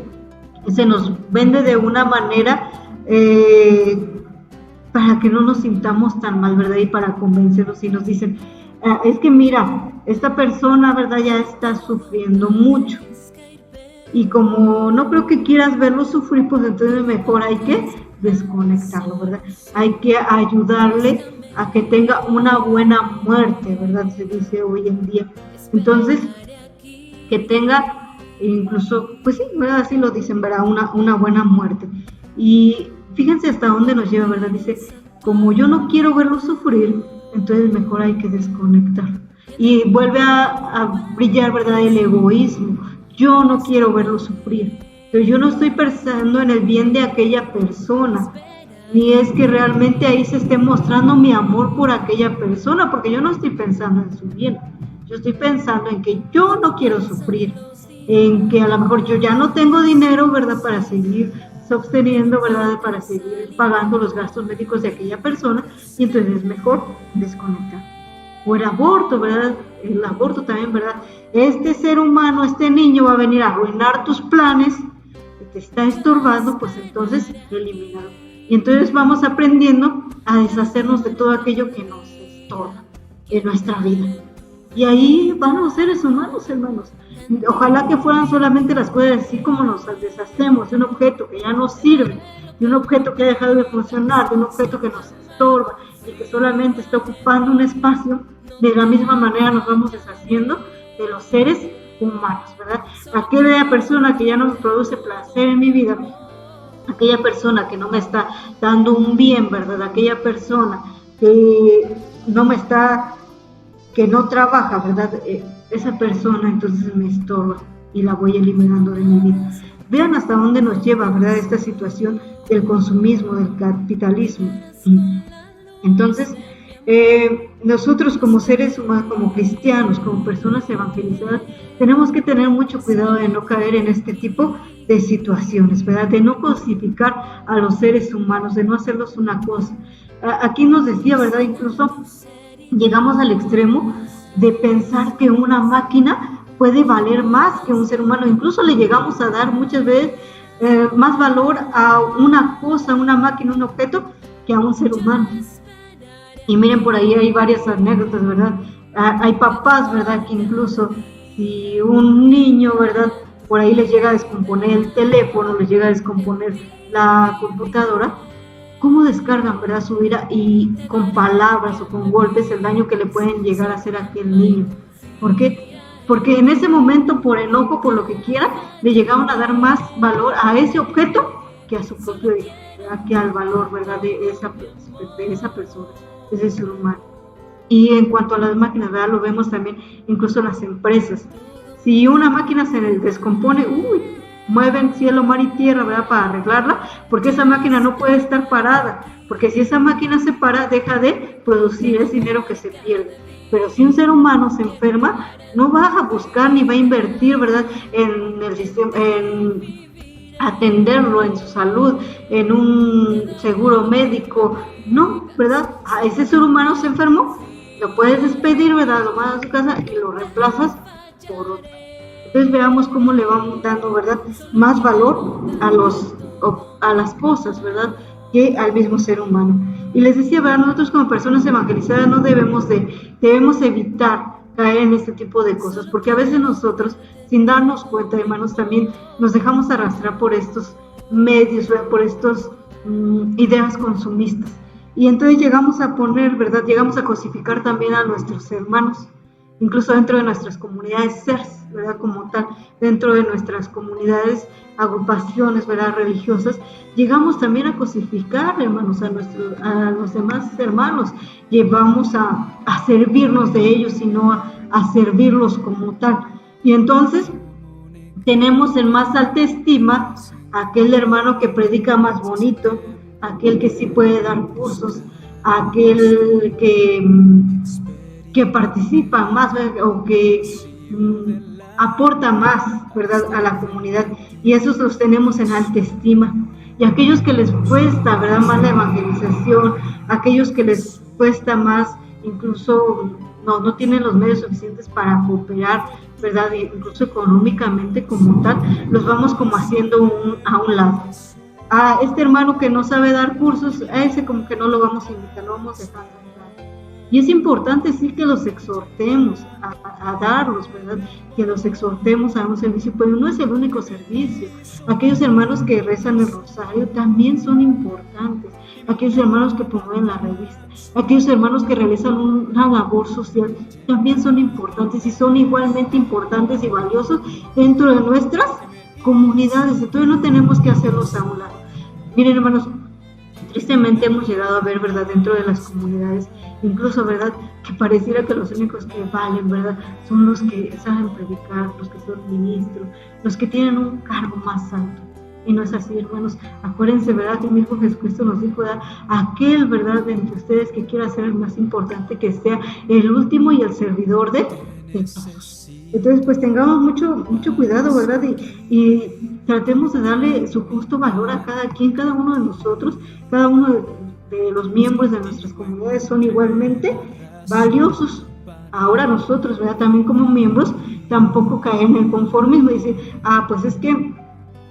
Speaker 1: se nos vende de una manera para que no nos sintamos tan mal, ¿verdad? Y para convencernos, y nos dicen, es que mira, esta persona, ¿verdad?, ya está sufriendo mucho. Y como no creo que quieras verlo sufrir, pues entonces mejor hay que desconectarlo, ¿verdad? Hay que ayudarle a que tenga una buena muerte, ¿verdad? Se dice hoy en día. Entonces, que tenga incluso, pues sí, ¿verdad? Así lo dicen, ¿verdad? Una buena muerte. Y fíjense hasta dónde nos lleva, ¿verdad? Dice, como yo no quiero verlo sufrir, entonces mejor hay que desconectarlo. Y vuelve a brillar, ¿verdad?, el egoísmo. Yo no quiero verlo sufrir, pero yo no estoy pensando en el bien de aquella persona, ni es que realmente ahí se esté mostrando mi amor por aquella persona, porque yo no estoy pensando en su bien, yo estoy pensando en que yo no quiero sufrir, en que a lo mejor yo ya no tengo dinero, ¿verdad?, para seguir sosteniendo, ¿verdad?, para seguir pagando los gastos médicos de aquella persona, y entonces es mejor desconectar. O el aborto, ¿verdad? El aborto también, ¿verdad? Este ser humano, este niño va a venir a arruinar tus planes, que te está estorbando, pues entonces elimínalo. Y entonces vamos aprendiendo a deshacernos de todo aquello que nos estorba en nuestra vida. Y ahí van los seres humanos, hermanos. Ojalá que fueran solamente las cosas así como nos deshacemos de un objeto que ya no sirve, de un objeto que ha dejado de funcionar, de un objeto que nos estorba y que solamente está ocupando un espacio. De la misma manera nos vamos deshaciendo de los seres humanos, ¿verdad? Aquella persona que ya no me produce placer en mi vida, aquella persona que no me está dando un bien, ¿verdad? Aquella persona que no me está, que no trabaja, ¿verdad? Esa persona entonces me estorba y la voy eliminando de mi vida. Vean hasta dónde nos lleva, ¿verdad?, esta situación del consumismo, del capitalismo. Entonces, nosotros como seres humanos, como cristianos, como personas evangelizadas, tenemos que tener mucho cuidado de no caer en este tipo de situaciones, ¿verdad? De no cosificar a los seres humanos, de no hacerlos una cosa. Aquí nos decía, ¿verdad? Incluso llegamos al extremo de pensar que una máquina puede valer más que un ser humano. Incluso le llegamos a dar muchas veces más valor a una cosa, una máquina, un objeto, que a un ser humano. Y miren, por ahí hay varias anécdotas, ¿verdad? Hay papás, ¿verdad?, que incluso si un niño, ¿verdad?, por ahí les llega a descomponer el teléfono, les llega a descomponer la computadora, ¿cómo descargan, ¿verdad?, su ira y con palabras o con golpes el daño que le pueden llegar a hacer a aquel niño? ¿Por qué? Porque en ese momento, por enojo, por lo que quiera, le llegaban a dar más valor a ese objeto que a su propio hijo, ¿verdad?, que al valor, ¿verdad?, de esa persona, de ese ser humano. Y en cuanto a las máquinas, ¿verdad?, lo vemos también incluso en las empresas. Si una máquina se descompone, mueven cielo, mar y tierra, ¿verdad?, para arreglarla, porque esa máquina no puede estar parada, porque si esa máquina se para, deja de producir, es dinero que se pierde. Pero si un ser humano se enferma, no va a buscar ni va a invertir, ¿verdad?, en el sistema, en atenderlo, en su salud, en un seguro médico, no, ¿verdad? A ese ser humano se enfermó, lo puedes despedir, ¿verdad?, lo mandas a su casa y lo reemplazas por otro. Entonces veamos cómo le vamos dando, ¿verdad?, más valor a las cosas, ¿verdad?, que al mismo ser humano. Y les decía, ¿verdad?, nosotros como personas evangelizadas no debemos evitar caer en este tipo de cosas, porque a veces nosotros, sin darnos cuenta, hermanos, también nos dejamos arrastrar por estos medios, ¿verdad?, por estas ideas consumistas. Y entonces llegamos a poner, ¿verdad?, llegamos a cosificar también a nuestros hermanos, incluso dentro de nuestras comunidades, ¿verdad?, como tal, dentro de nuestras comunidades, agrupaciones, ¿verdad?, religiosas, llegamos también a cosificar, hermanos, a los demás hermanos, llevamos a servirnos de ellos, sino a servirlos como tal. Y entonces tenemos en más alta estima a aquel hermano que predica más bonito, aquel que sí puede dar cursos, aquel que que participa más, ¿verdad? O que aporta más, ¿verdad?, a la comunidad, y esos los tenemos en alta estima. Y aquellos que les cuesta, ¿verdad?, más la evangelización, aquellos que les cuesta más, incluso no tienen los medios suficientes para cooperar, ¿verdad?, incluso económicamente como tal, los vamos como haciendo a un lado. A este hermano que no sabe dar cursos, a ese como que no lo vamos a invitar, lo vamos dejando. Y es importante sí que los exhortemos a darlos, ¿verdad? Que los exhortemos a un servicio, pero no es el único servicio. Aquellos hermanos que rezan el rosario también son importantes. Aquellos hermanos que promueven la revista, aquellos hermanos que realizan una labor social, también son importantes y son igualmente importantes y valiosos dentro de nuestras comunidades. Entonces no tenemos que hacerlos a un lado. Miren, hermanos, tristemente hemos llegado a ver, ¿verdad?, dentro de las comunidades, incluso, ¿verdad?, que pareciera que los únicos que valen, ¿verdad?, son los que saben predicar, los que son ministros, los que tienen un cargo más alto. Y no es así, hermanos. Acuérdense, ¿verdad?, que el mismo Jesucristo nos dijo, ¿verdad?, aquel, ¿verdad?, de entre ustedes que quiera ser el más importante, que sea el último y el servidor de todos. Entonces, pues tengamos mucho cuidado, ¿verdad? Y tratemos de darle su justo valor a cada quien, cada uno de nosotros, cada uno de los miembros de nuestras comunidades son igualmente valiosos. Ahora nosotros, ¿verdad?, también como miembros, tampoco caer en el conformismo y decir, pues es que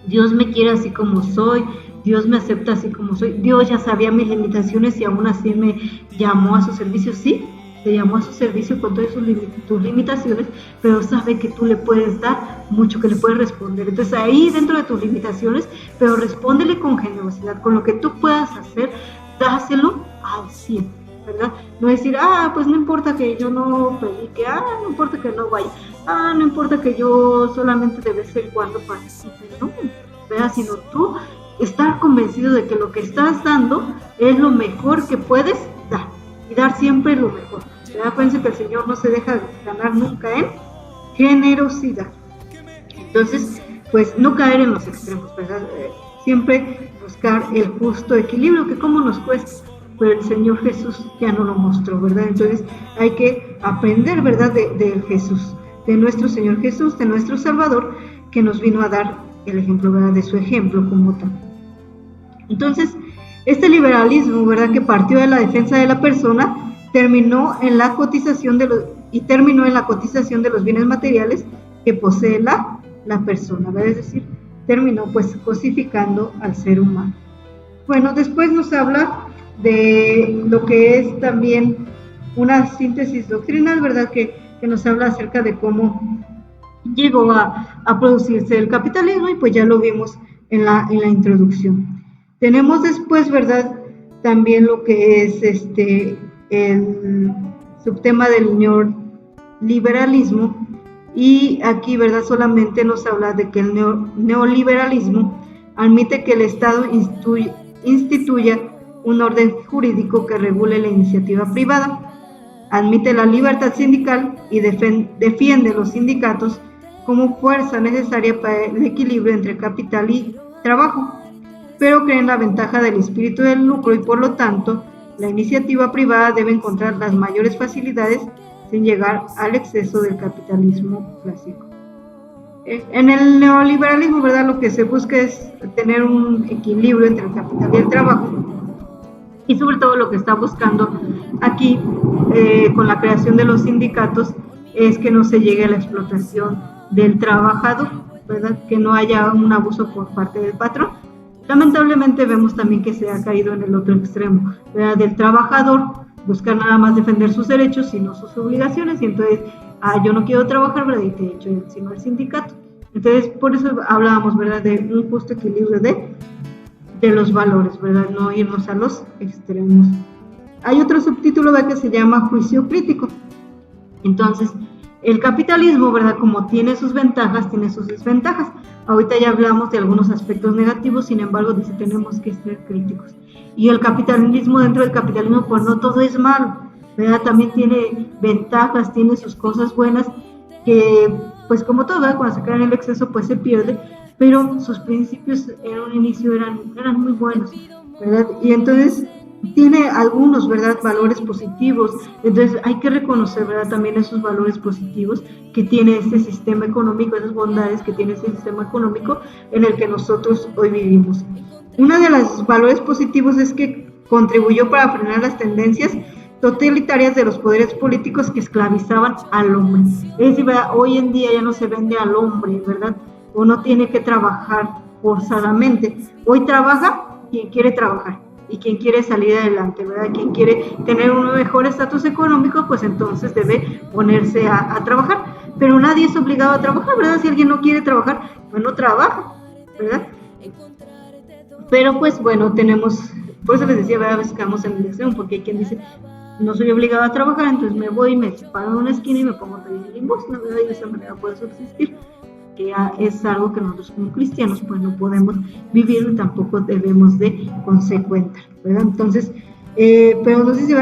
Speaker 1: Dios me quiere así como soy, Dios me acepta así como soy, Dios ya sabía mis limitaciones y aún así me llamó a su servicio. Sí, te llamó a su servicio con todas tus limitaciones, pero sabe que tú le puedes dar mucho, que le puedes responder. Entonces ahí dentro de tus limitaciones, pero respóndele con generosidad, con lo que tú puedas hacer, dáselo al 100, ¿verdad? No decir, pues no importa que yo no predique, no importa que no vaya, no importa que yo solamente de vez en cuando participe, no, ¿verdad? Sino tú estar convencido de que lo que estás dando es lo mejor que puedes dar, y dar siempre lo mejor. Acuérdense que el Señor no se deja ganar nunca en generosidad. Entonces, pues no caer en los extremos, ¿verdad? Siempre buscar el justo equilibrio, que como nos cuesta, pero el Señor Jesús ya nos lo mostró, ¿verdad? Entonces hay que aprender, ¿verdad?, de Jesús, de nuestro Señor Jesús, de nuestro Salvador, que nos vino a dar el ejemplo, ¿verdad?, de su ejemplo como tal. Entonces, este liberalismo, ¿verdad?, que partió de la defensa de la persona, terminó en la cotización de los bienes materiales que posee la persona, ¿verdad? Es decir, terminó pues cosificando al ser humano. Bueno, después nos habla de lo que es también una síntesis doctrinal, ¿verdad?, que nos habla acerca de cómo llegó a producirse el capitalismo, y pues ya lo vimos en la introducción. Tenemos después, ¿verdad?, también lo que es el subtema del neoliberalismo, y aquí, ¿verdad?, solamente nos habla de que el neoliberalismo admite que el Estado instituya un orden jurídico que regule la iniciativa privada, admite la libertad sindical y defiende los sindicatos como fuerza necesaria para el equilibrio entre capital y trabajo, pero cree en la ventaja del espíritu del lucro y por lo tanto la iniciativa privada debe encontrar las mayores facilidades sin llegar al exceso del capitalismo clásico. En el neoliberalismo, ¿verdad?, lo que se busca es tener un equilibrio entre el capital y el trabajo, y sobre todo lo que está buscando aquí con la creación de los sindicatos es que no se llegue a la explotación del trabajador, ¿verdad?, que no haya un abuso por parte del patrón. Lamentablemente vemos también que se ha caído en el otro extremo, ¿verdad?, del trabajador buscar nada más defender sus derechos y no sus obligaciones, y entonces, yo no quiero trabajar, ¿verdad?, y te echo encima el sindicato. Entonces, por eso hablábamos, ¿verdad?, de un justo equilibrio de los valores, ¿verdad?, no irnos a los extremos. Hay otro subtítulo, ¿verdad?, que se llama juicio crítico. Entonces, el capitalismo, ¿verdad?, como tiene sus ventajas, tiene sus desventajas. Ahorita ya hablamos de algunos aspectos negativos, sin embargo, dice, tenemos que ser críticos. Y el capitalismo, dentro del capitalismo, pues no todo es malo, ¿verdad?, también tiene ventajas, tiene sus cosas buenas, que, pues como todo, ¿verdad?, cuando se cae en el exceso, pues se pierde, pero sus principios en un inicio eran muy buenos, ¿verdad? Y entonces, tiene algunos, ¿verdad?, valores positivos. Entonces hay que reconocer, ¿verdad?, también esos valores positivos que tiene este sistema económico, esas bondades que tiene este sistema económico en el que nosotros hoy vivimos. Uno de los valores positivos es que contribuyó para frenar las tendencias totalitarias de los poderes políticos que esclavizaban al hombre. Es decir, ¿verdad?, hoy en día ya no se vende al hombre, ¿verdad?, o no tiene que trabajar forzadamente. Hoy trabaja quien quiere trabajar y quien quiere salir adelante, ¿verdad? Quien quiere tener un mejor estatus económico, pues entonces debe ponerse a trabajar. Pero nadie es obligado a trabajar, ¿verdad? Si alguien no quiere trabajar, pues no trabaja, ¿verdad? Pero pues bueno, tenemos, por eso les decía, ¿verdad?, a veces quedamos en el extremo, porque hay quien dice, no soy obligado a trabajar, entonces me voy, me paro en una esquina y me pongo a pedir limosna, ¿verdad? Y de esa manera puedo subsistir, que es algo que nosotros como cristianos pues no podemos vivir y tampoco debemos de consecuentar, ¿verdad? Entonces, pero no sé si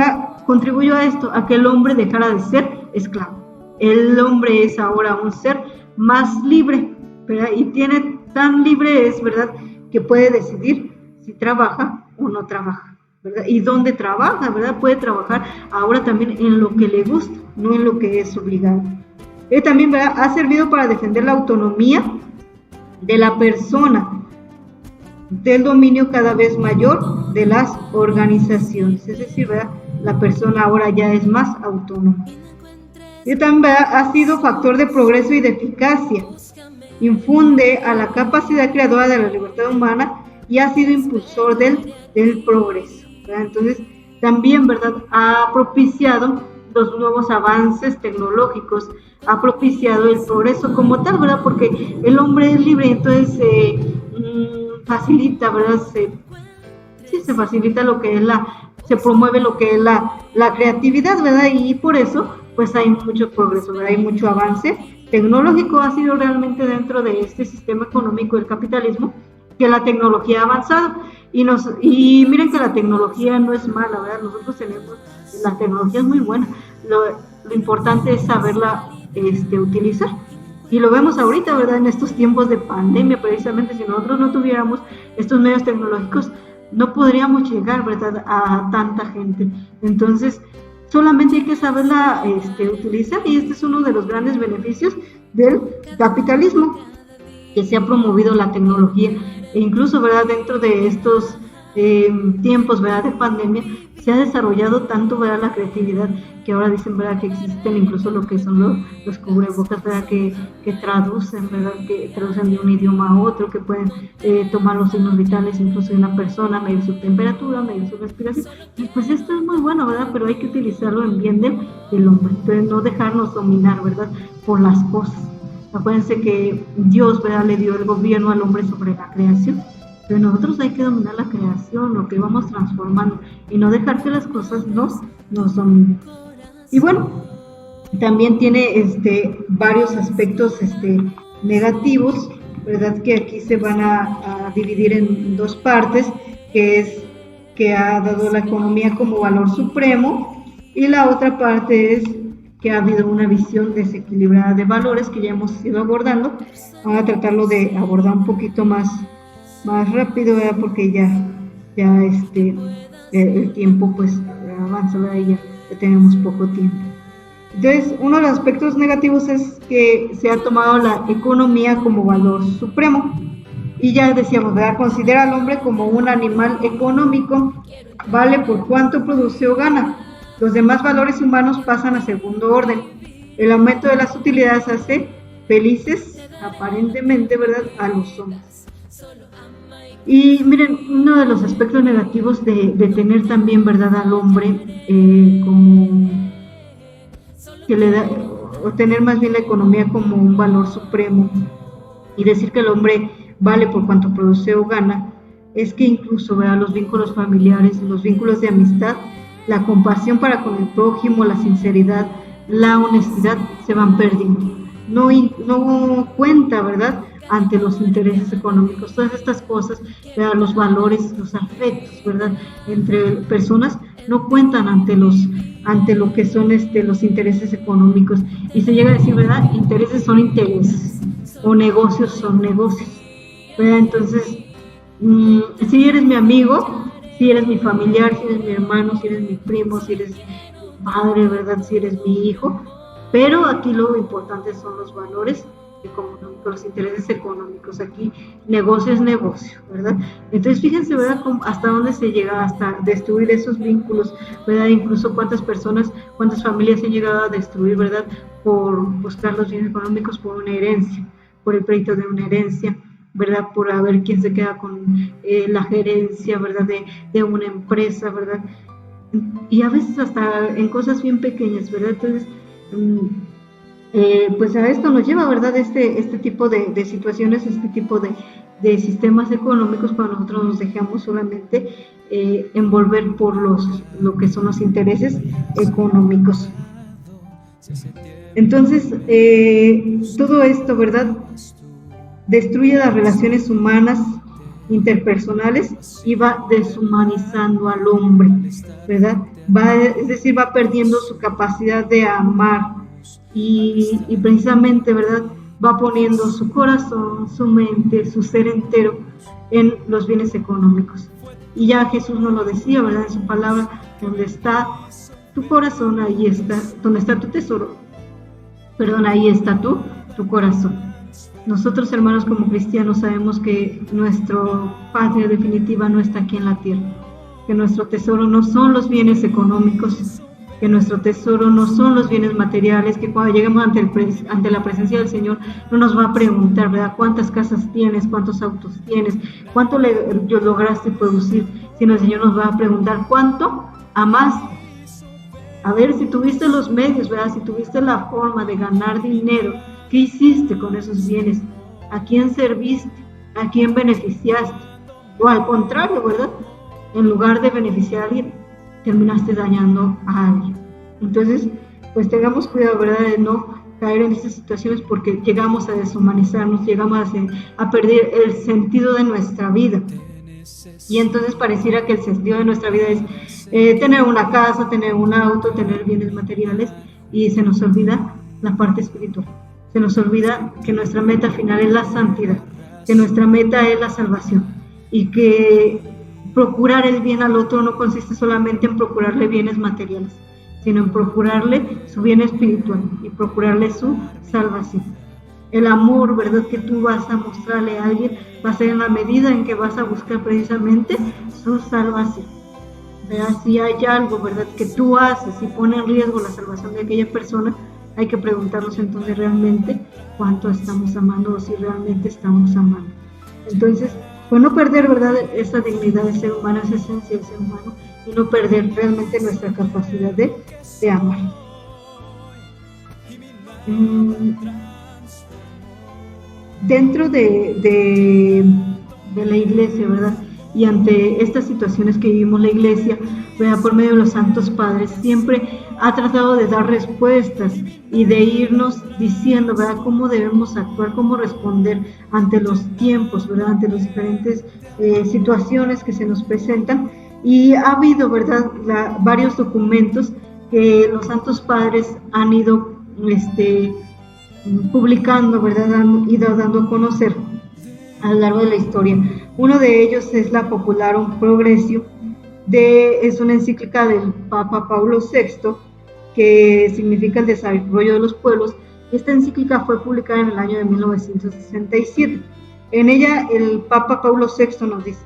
Speaker 1: contribuyó a esto, a que el hombre dejara de ser esclavo. El hombre es ahora un ser más libre, ¿verdad? Y tiene tan libre es, ¿verdad?, que puede decidir si trabaja o no trabaja, ¿verdad? Y dónde trabaja, ¿verdad? Puede trabajar ahora también en lo que le gusta, no en lo que es obligado. También, ¿verdad?, ha servido para defender la autonomía de la persona del dominio cada vez mayor de las organizaciones. Es decir, ¿verdad?, la persona ahora ya es más autónoma. Y también, ¿verdad?, ha sido factor de progreso y de eficacia. Infunde a la capacidad creadora de la libertad humana y ha sido impulsor del progreso, ¿verdad? Entonces, también, ¿verdad?, ha propiciado los nuevos avances tecnológicos, ha propiciado el progreso como tal, ¿verdad? Porque el hombre es libre, entonces facilita, ¿verdad? Se facilita lo que es se promueve lo que es la creatividad, ¿verdad? Y por eso, pues hay mucho progreso, ¿verdad? Hay mucho avance tecnológico. Ha sido realmente dentro de este sistema económico del capitalismo que la tecnología ha avanzado. Y miren que la tecnología no es mala, ¿verdad? Nosotros tenemos, la tecnología es muy buena. Lo importante es saberla utilizar. Y lo vemos ahorita, ¿verdad?, en estos tiempos de pandemia, precisamente. Si nosotros no tuviéramos estos medios tecnológicos, no podríamos llegar, ¿verdad?, a tanta gente. Entonces, solamente hay que saberla utilizar, y este es uno de los grandes beneficios del capitalismo, que se ha promovido la tecnología. E incluso, ¿verdad?, dentro de estos tiempos, ¿verdad?, de pandemia, se ha desarrollado tanto, ¿verdad?, la creatividad, que ahora dicen, ¿verdad?, que existen incluso lo que son los cubrebocas, ¿verdad?, que traducen, ¿verdad?, que traducen de un idioma a otro, que pueden tomar los signos vitales incluso de una persona, medir su temperatura, medir su respiración. Y pues esto es muy bueno, ¿verdad?, pero hay que utilizarlo en bien del hombre. Entonces, no dejarnos dominar, ¿verdad?, por las cosas. Acuérdense que Dios, ¿verdad?, le dio el gobierno al hombre sobre la creación. Pero nosotros hay que dominar la creación, lo que vamos transformando, y no dejar que las cosas nos dominen. Y bueno, también tiene varios aspectos negativos, ¿verdad?, que aquí se van a dividir en dos partes, que es que ha dado la economía como valor supremo, y la otra parte es que ha habido una visión desequilibrada de valores, que ya hemos ido abordando. Vamos a tratarlo de abordar un poquito más rápido, ¿verdad?, porque ya el tiempo pues avanza, ¿verdad?, y ya tenemos poco tiempo. Entonces, uno de los aspectos negativos es que se ha tomado la economía como valor supremo. Y ya decíamos, ¿verdad?, considera al hombre como un animal económico, vale por cuánto produce o gana. Los demás valores humanos pasan a segundo orden. El aumento de las utilidades hace felices, aparentemente, ¿verdad?, a los hombres. Y miren, uno de los aspectos negativos de tener también, ¿verdad?, al hombre como que le da, o tener más bien la economía como un valor supremo, y decir que el hombre vale por cuanto produce o gana, es que incluso, ¿verdad?, los vínculos familiares, los vínculos de amistad, la compasión para con el prójimo, la sinceridad, la honestidad se van perdiendo. No cuenta, ¿verdad?, ante los intereses económicos. Todas estas cosas, ¿verdad?, los valores, los afectos, ¿verdad?, entre personas no cuentan ante lo que son los intereses económicos. Y se llega a decir, ¿verdad?, intereses son intereses, o negocios son negocios, ¿verdad? Entonces, si eres mi amigo, si eres mi familiar, si eres mi hermano, si eres mi primo, si eres mi padre, ¿verdad? Si eres mi hijo, pero aquí lo importante son los valores económicos, los intereses económicos. Aquí negocio es negocio, ¿verdad? Entonces fíjense, ¿verdad? Hasta dónde se llega, hasta destruir esos vínculos, ¿verdad? Incluso cuántas personas, cuántas familias se han llegado a destruir, ¿verdad? Por buscar los bienes económicos, por una herencia, por el pleito de una herencia, ¿verdad? Por a ver quién se queda con la gerencia, ¿verdad? De una empresa, ¿verdad? Y a veces hasta en cosas bien pequeñas, ¿verdad? Entonces, pues a esto nos lleva, ¿verdad? Este tipo de situaciones, este tipo de sistemas económicos, cuando nosotros nos dejamos solamente envolver por lo que son los intereses económicos. Entonces, todo esto, ¿verdad? Destruye las relaciones humanas, interpersonales, y va deshumanizando al hombre, ¿verdad? Es decir, va perdiendo su capacidad de amar y precisamente, ¿verdad? Va poniendo su corazón, su mente, su ser entero en los bienes económicos. Y ya Jesús nos lo decía, ¿verdad? En su palabra, donde está tu corazón, ahí está, donde está tu tesoro, perdón, ahí está tu corazón. Nosotros, hermanos, como cristianos, sabemos que nuestro patria definitiva no está aquí en la tierra, que nuestro tesoro no son los bienes económicos, que nuestro tesoro no son los bienes materiales, que cuando lleguemos ante la presencia del Señor no nos va a preguntar, ¿verdad? ¿Cuántas casas tienes? ¿Cuántos autos tienes? ¿Cuánto lograste producir? Sino el Señor nos va a preguntar, ¿cuánto amaste? A ver, si tuviste los medios, ¿verdad? Si tuviste la forma de ganar dinero, ¿qué hiciste con esos bienes? ¿A quién serviste? ¿A quién beneficiaste? O al contrario, ¿verdad? En lugar de beneficiar a alguien, terminaste dañando a alguien. Entonces, pues tengamos cuidado, ¿verdad? De no caer en estas situaciones, porque llegamos a deshumanizarnos, llegamos a perder el sentido de nuestra vida. Y entonces pareciera que el sentido de nuestra vida es tener una casa, tener un auto, tener bienes materiales, y se nos olvida la parte espiritual. Se nos olvida que nuestra meta final es la santidad, que nuestra meta es la salvación, y que procurar el bien al otro no consiste solamente en procurarle bienes materiales, sino en procurarle su bien espiritual y procurarle su salvación. El amor, ¿verdad?, que tú vas a mostrarle a alguien va a ser en la medida en que vas a buscar precisamente su salvación. ¿Verdad? Si hay algo, ¿verdad?, que tú haces y pone en riesgo la salvación de aquella persona, hay que preguntarnos entonces realmente cuánto estamos amando, o si realmente estamos amando. Entonces, pues no perder, ¿verdad?, esa dignidad de ser humano, esa esencia del ser humano, y no perder realmente nuestra capacidad de amar. Dentro de la iglesia, ¿verdad?, y ante estas situaciones que vivimos, la iglesia, ¿verdad?, por medio de los santos padres, siempre ha tratado de dar respuestas y de irnos diciendo, ¿verdad?, cómo debemos actuar, cómo responder ante los tiempos, ¿verdad?, ante las diferentes situaciones que se nos presentan. Y ha habido, ¿verdad?, varios documentos que los santos padres han ido publicando, ¿verdad?, han ido dando a conocer a lo largo de la historia. Uno de ellos es la Popularum Progressio, es una encíclica del Papa Paulo VI, que significa el desarrollo de los pueblos. Esta encíclica fue publicada en el año de 1967. En ella el Papa Paulo VI nos dice: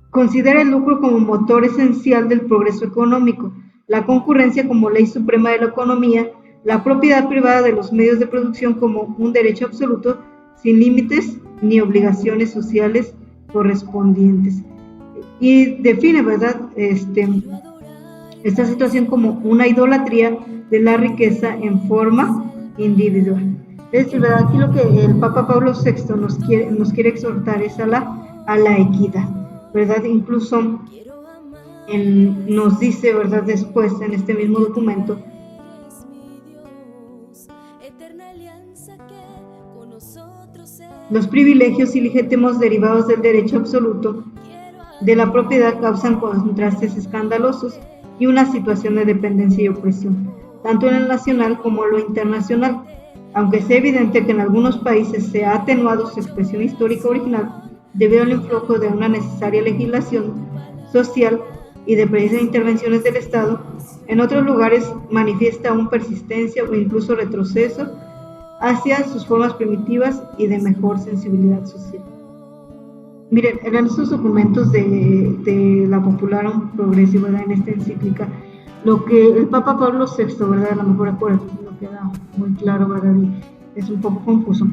Speaker 1: considera el lucro como motor esencial del progreso económico, la concurrencia como ley suprema de la economía, la propiedad privada de los medios de producción como un derecho absoluto, sin límites ni obligaciones sociales correspondientes. Y define, ¿verdad?, esta situación como una idolatría de la riqueza en forma individual. Es verdad, aquí lo que el Papa Pablo VI nos quiere exhortar es a la equidad, ¿verdad? Incluso él nos dice, ¿verdad?, después en este mismo documento: los privilegios ilegítimos derivados del derecho absoluto de la propiedad causan contrastes escandalosos y una situación de dependencia y opresión, tanto en lo nacional como en lo internacional. Aunque sea evidente que en algunos países se ha atenuado su expresión histórica original, debido al influjo de una necesaria legislación social y de precisas intervenciones del Estado. En otros lugares manifiesta aún persistencia o incluso retroceso hacia sus formas primitivas y de mejor sensibilidad social. Miren, en estos documentos de la Popularum Progressio, ¿verdad? En esta encíclica, lo que el Papa Pablo VI, ¿verdad? A lo mejor por aquí no queda muy claro, ¿verdad? Y es un poco confuso,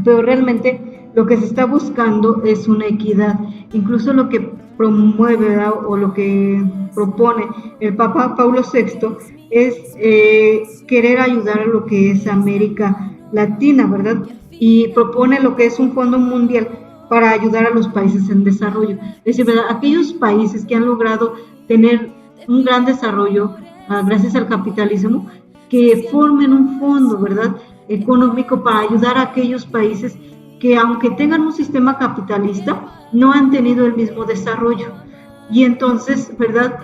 Speaker 1: pero realmente lo que se está buscando es una equidad. Incluso lo que promueve, ¿verdad? O lo que propone el Papa Pablo VI es querer ayudar a lo que es América Latina, ¿verdad? Y propone lo que es un fondo mundial para ayudar a los países en desarrollo. Es decir, ¿verdad? Aquellos países que han logrado tener un gran desarrollo gracias al capitalismo, que formen un fondo, ¿verdad?, económico para ayudar a aquellos países que, aunque tengan un sistema capitalista, no han tenido el mismo desarrollo. Y entonces, ¿verdad?,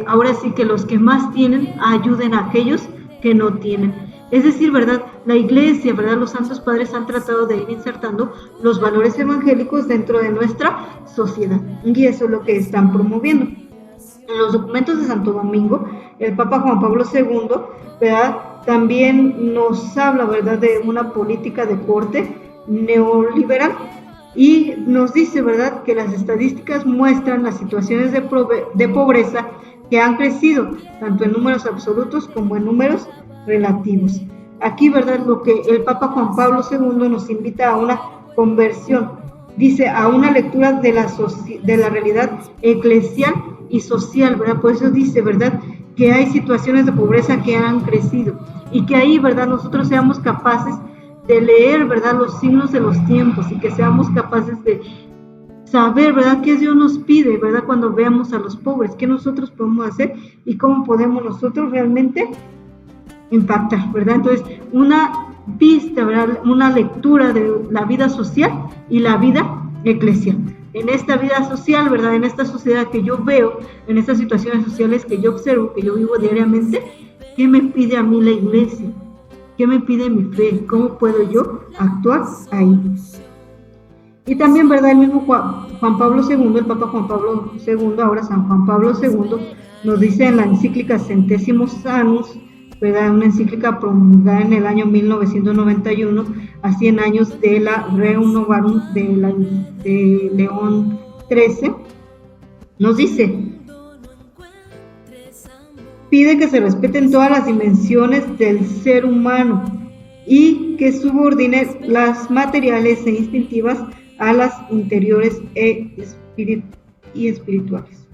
Speaker 1: ahora sí que los que más tienen ayuden a aquellos que no tienen. Es decir, ¿verdad?, la Iglesia, ¿verdad?, los santos padres han tratado de ir insertando los valores evangélicos dentro de nuestra sociedad. Y eso es lo que están promoviendo. En los documentos de Santo Domingo, el Papa Juan Pablo II, ¿verdad?, también nos habla, ¿verdad?, de una política de corte neoliberal y nos dice, ¿verdad?, que las estadísticas muestran las situaciones de pobreza que han crecido, tanto en números absolutos como en números relativos. Aquí, ¿verdad?, lo que el Papa Juan Pablo II nos invita a una conversión, dice, a una lectura de la realidad eclesial y social, ¿verdad? Por eso dice, ¿verdad?, que hay situaciones de pobreza que han crecido y que ahí, ¿verdad?, nosotros seamos capaces de leer, ¿verdad?, los signos de los tiempos y que seamos capaces de saber, ¿verdad?, qué Dios nos pide, ¿verdad?, cuando veamos a los pobres, qué nosotros podemos hacer y cómo podemos nosotros realmente impactar, ¿verdad? Entonces, una vista, ¿verdad?, una lectura de la vida social y la vida eclesial. En esta vida social, ¿verdad?, en esta sociedad que yo veo, en estas situaciones sociales que yo observo, que yo vivo diariamente, ¿qué me pide a mí la Iglesia? ¿Qué me pide mi fe? ¿Cómo puedo yo actuar ahí? Y también, ¿verdad?, el mismo Juan Pablo II, el Papa Juan Pablo II, ahora San Juan Pablo II, nos dice en la encíclica Centésimos Annus, ¿verdad?, una encíclica promulgada en el año 1991, a 100 años de la Rerum Novarum de León XIII, nos dice, pide que se respeten todas las dimensiones del ser humano y que subordine las materiales e instintivas a las interiores y espirituales.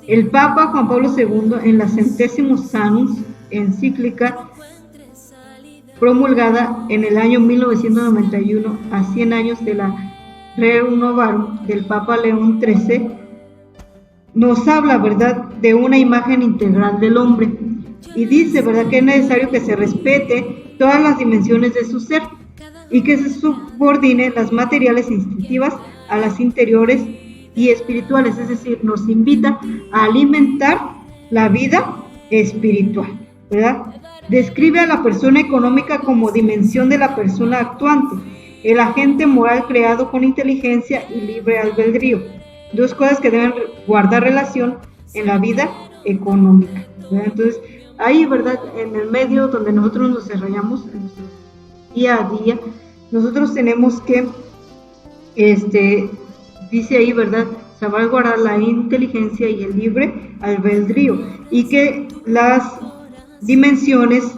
Speaker 1: El Papa Juan Pablo II, en la Centésimos Annus, encíclica promulgada en el año 1991, a 100 años de la Rerum Novarum del Papa León XIII, nos habla, ¿verdad?, de una imagen integral del hombre y dice, ¿verdad?, que es necesario que se respete todas las dimensiones de su ser y que se subordine las materiales instintivas a las interiores y espirituales, es decir, nos invita a alimentar la vida espiritual, ¿verdad? Describe a la persona económica como dimensión de la persona actuante, el agente moral creado con inteligencia y libre albedrío, dos cosas que deben guardar relación en la vida económica, ¿verdad? Entonces, ahí, ¿verdad?, en el medio donde nosotros nos desarrollamos en nuestro día a día, nosotros tenemos que, dice ahí, ¿verdad?, saber guardar la inteligencia y el libre albedrío, y que las dimensiones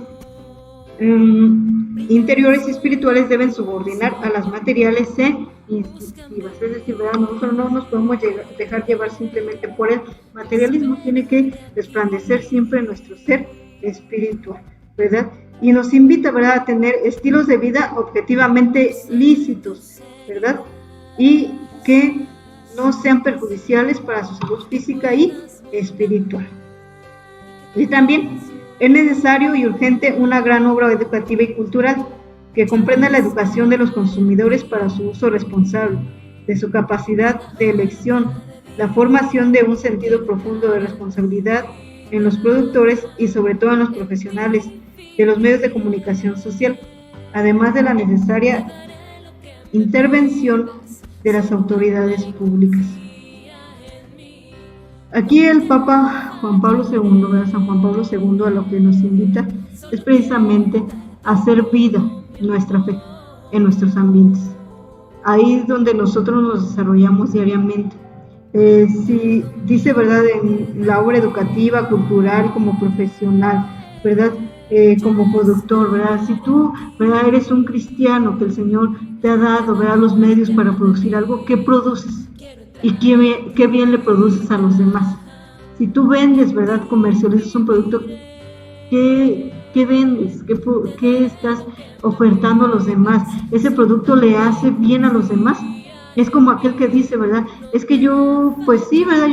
Speaker 1: interiores y espirituales deben subordinar a las materiales e instintivas. Es decir, ¿verdad?, nosotros no nos podemos dejar llevar simplemente por el materialismo, tiene que resplandecer siempre nuestro ser espiritual, ¿verdad? Y nos invita, ¿verdad?, a tener estilos de vida objetivamente lícitos, ¿verdad?, y que no sean perjudiciales para su salud física y espiritual. Y también es necesario y urgente una gran obra educativa y cultural que comprenda la educación de los consumidores para su uso responsable, de su capacidad de elección, la formación de un sentido profundo de responsabilidad en los productores y sobre todo en los profesionales de los medios de comunicación social, además de la necesaria intervención de las autoridades públicas. Aquí el Papa Juan Pablo II, ¿verdad? San Juan Pablo II, a lo que nos invita es precisamente a hacer vida nuestra fe en nuestros ambientes. Ahí es donde nosotros nos desarrollamos diariamente. Si dice, ¿verdad?, en la obra educativa, cultural, como profesional, ¿verdad?, como productor, ¿verdad? Si tú, ¿verdad?, eres un cristiano que el Señor te ha dado, ¿verdad?, los medios para producir algo, ¿qué produces? Y qué bien le produces a los demás. Si tú vendes, ¿verdad?, comercializas un producto, ¿qué vendes? ¿Qué estás ofertando a los demás? ¿Ese producto le hace bien a los demás? Es como aquel que dice, ¿verdad? Es que yo, pues sí, ¿verdad?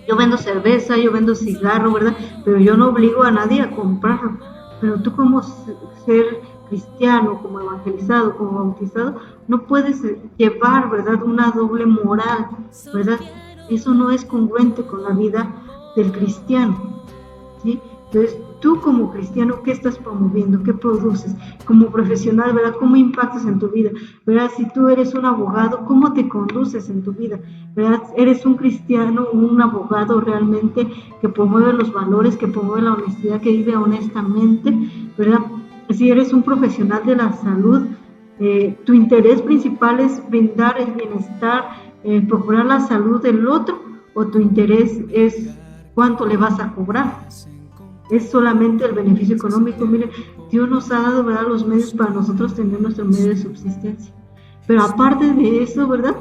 Speaker 1: Yo vendo cerveza, yo vendo cigarro, ¿verdad? Pero yo no obligo a nadie a comprarlo. Pero tú como ser cristiano, como evangelizado, como bautizado, no puedes llevar, ¿verdad?, una doble moral, ¿verdad? Eso no es congruente con la vida del cristiano, ¿sí? Entonces, tú como cristiano, ¿qué estás promoviendo? ¿Qué produces? Como profesional, ¿verdad? ¿Cómo impactas en tu vida? ¿Verdad? Si tú eres un abogado, ¿cómo te conduces en tu vida? ¿Verdad? ¿Eres un cristiano, un abogado realmente que promueve los valores, que promueve la honestidad, que vive honestamente? ¿Verdad? Si eres un profesional de la salud, tu interés principal es brindar el bienestar, procurar la salud del otro, o tu interés es cuánto le vas a cobrar. Es solamente el beneficio económico. Miren, Dios nos ha dado, ¿verdad?, los medios para nosotros tener nuestro medio de subsistencia. Pero aparte de eso, ¿verdad?,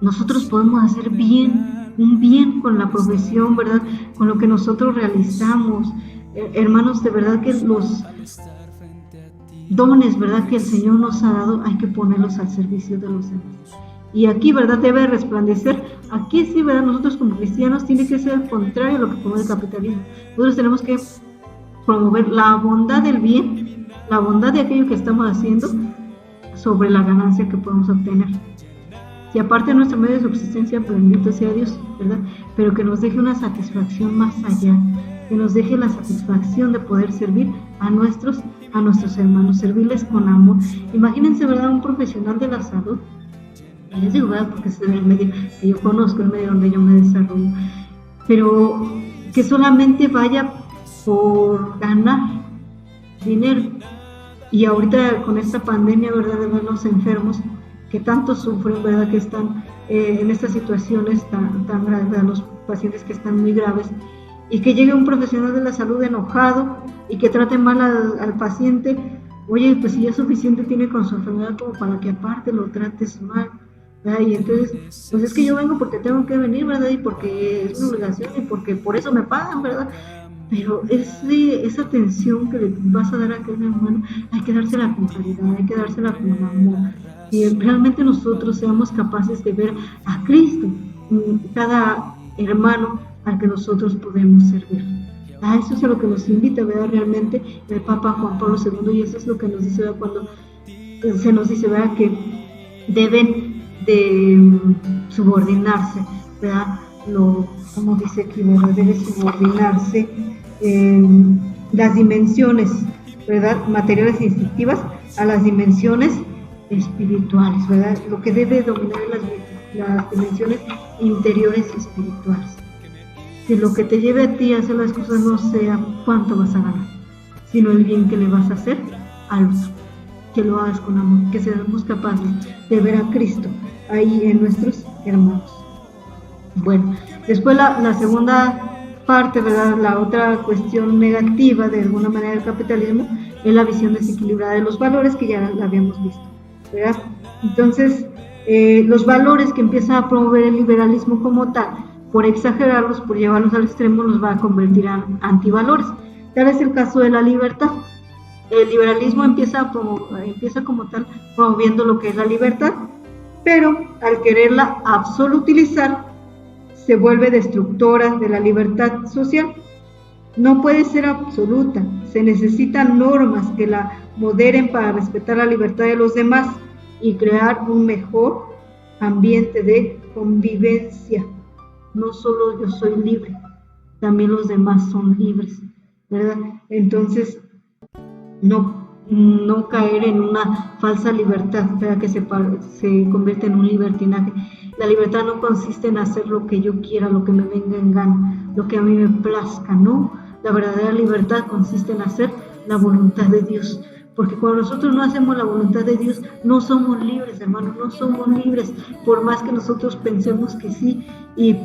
Speaker 1: nosotros podemos hacer un bien con la profesión, ¿verdad?, con lo que nosotros realizamos. Hermanos, de verdad que los dones, ¿verdad?, que el Señor nos ha dado, hay que ponerlos al servicio de los demás. Y aquí, ¿verdad?, debe resplandecer. Aquí sí, ¿verdad?, nosotros como cristianos tiene que ser al contrario a lo que promueve el capitalismo. Nosotros tenemos que promover la bondad del bien, la bondad de aquello que estamos haciendo sobre la ganancia que podemos obtener. Si aparte de nuestro medio de subsistencia, bendito sea Dios, ¿verdad?, pero que nos deje una satisfacción más allá, que nos deje la satisfacción de poder servir a nuestros hermanos, servirles con amor. Imagínense, ¿verdad?, un profesional de la salud, les digo, ¿verdad?, porque es el medio que yo conozco, el medio donde yo me desarrollo, pero que solamente vaya por ganar dinero. Y ahorita con esta pandemia, ¿verdad?, de ver los enfermos que tanto sufren, ¿verdad?, que están en estas situaciones tan graves, los pacientes que están muy graves, y que llegue un profesional de la salud enojado y que trate mal al paciente. Oye, pues si ya suficiente tiene con su enfermedad como para que aparte lo trates mal, ¿verdad? Y entonces, pues es que yo vengo porque tengo que venir, ¿verdad?, y porque es una obligación y porque por eso me pagan, ¿verdad? Pero esa atención que le vas a dar a cada hermano, hay que dársela con caridad, hay que dársela con amor. Y realmente nosotros seamos capaces de ver a Cristo en cada hermano al que nosotros podemos servir. Eso es a lo que nos invita, ¿verdad?, realmente el Papa Juan Pablo II, y eso es lo que nos dice, ¿verdad?, cuando se nos dice, ¿verdad?, que deben de subordinarse, ¿verdad?, como dice aquí, ¿verdad?, debe subordinarse las dimensiones, ¿verdad?, materiales e instintivas a las dimensiones espirituales, ¿verdad? Lo que debe dominar es las dimensiones interiores y espirituales. Que lo que te lleve a ti a hacer las cosas no sea cuánto vas a ganar, sino el bien que le vas a hacer al otro. Que lo hagas con amor, que seamos capaces de ver a Cristo ahí en nuestros hermanos. Bueno, después la segunda parte, ¿verdad?, la otra cuestión negativa de alguna manera del capitalismo es la visión desequilibrada de los valores, que ya la habíamos visto, ¿verdad? Entonces, los valores que empieza a promover el liberalismo como tal, por exagerarlos, por llevarlos al extremo, los va a convertir en antivalores. Tal es el caso de la libertad. El liberalismo empieza como tal promoviendo lo que es la libertad, pero al quererla absolutizar, se vuelve destructora de la libertad social. No puede ser absoluta, se necesitan normas que la moderen para respetar la libertad de los demás y crear un mejor ambiente de convivencia. No solo yo soy libre, también los demás son libres, ¿verdad? Entonces, no no caer en una falsa libertad, ¿verdad? Que se convierte en un libertinaje. La libertad no consiste en hacer lo que yo quiera, lo que me venga en gana, lo que a mí me plazca, ¿no? La verdadera libertad consiste en hacer la voluntad de Dios. Porque cuando nosotros no hacemos la voluntad de Dios, no somos libres, hermanos, no somos libres. Por más que nosotros pensemos que sí, y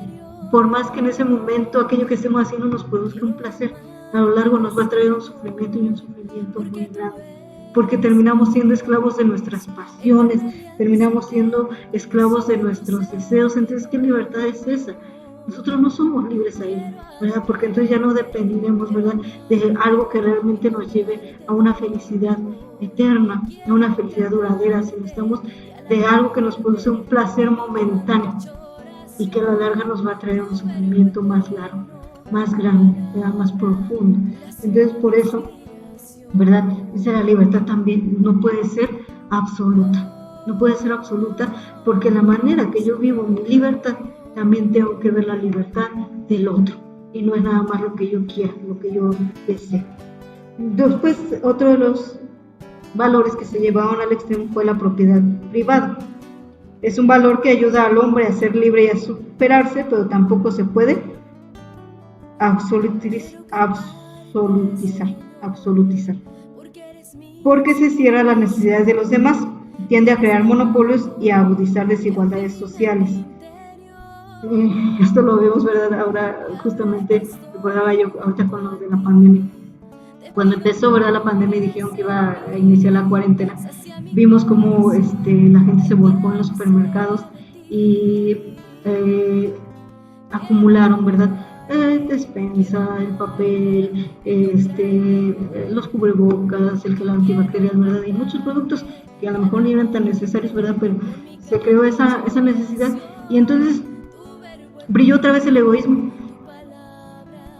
Speaker 1: por más que en ese momento aquello que estemos haciendo nos produzca un placer, a lo largo nos va a traer un sufrimiento y un sufrimiento muy grande. Porque terminamos siendo esclavos de nuestras pasiones, terminamos siendo esclavos de nuestros deseos. Entonces, ¿qué libertad es esa? Nosotros no somos libres ahí, ¿verdad? Porque entonces ya no dependiremos, ¿verdad?, de algo que realmente nos lleve a una felicidad eterna, no una felicidad duradera, sino estamos de algo que nos produce un placer momentáneo y que a la larga nos va a traer un sufrimiento más largo, más grande, ¿verdad?, más profundo. Entonces, por eso, ¿verdad?, dice la libertad también no puede ser absoluta. No puede ser absoluta porque la manera que yo vivo mi libertad, también tengo que ver la libertad del otro. Y no es nada más lo que yo quiera, lo que yo deseo. Después, otro de los valores que se llevaron al extremo fue la propiedad privada. Es un valor que ayuda al hombre a ser libre y a superarse, pero tampoco se puede absolutizar, porque se cierra a las necesidades de los demás, tiende a crear monopolios y a agudizar desigualdades sociales. Esto lo vemos, ¿verdad? Ahora justamente recordaba yo ahorita con lo de la pandemia. Cuando empezó, ¿verdad?, la pandemia y dijeron que iba a iniciar la cuarentena, vimos cómo la gente se volcó en los supermercados y acumularon, ¿verdad?, despensa, el papel, los cubrebocas, el gel antibacterial, ¿verdad?, y muchos productos que a lo mejor no eran tan necesarios, ¿verdad?, pero se creó esa necesidad y entonces brilló otra vez el egoísmo.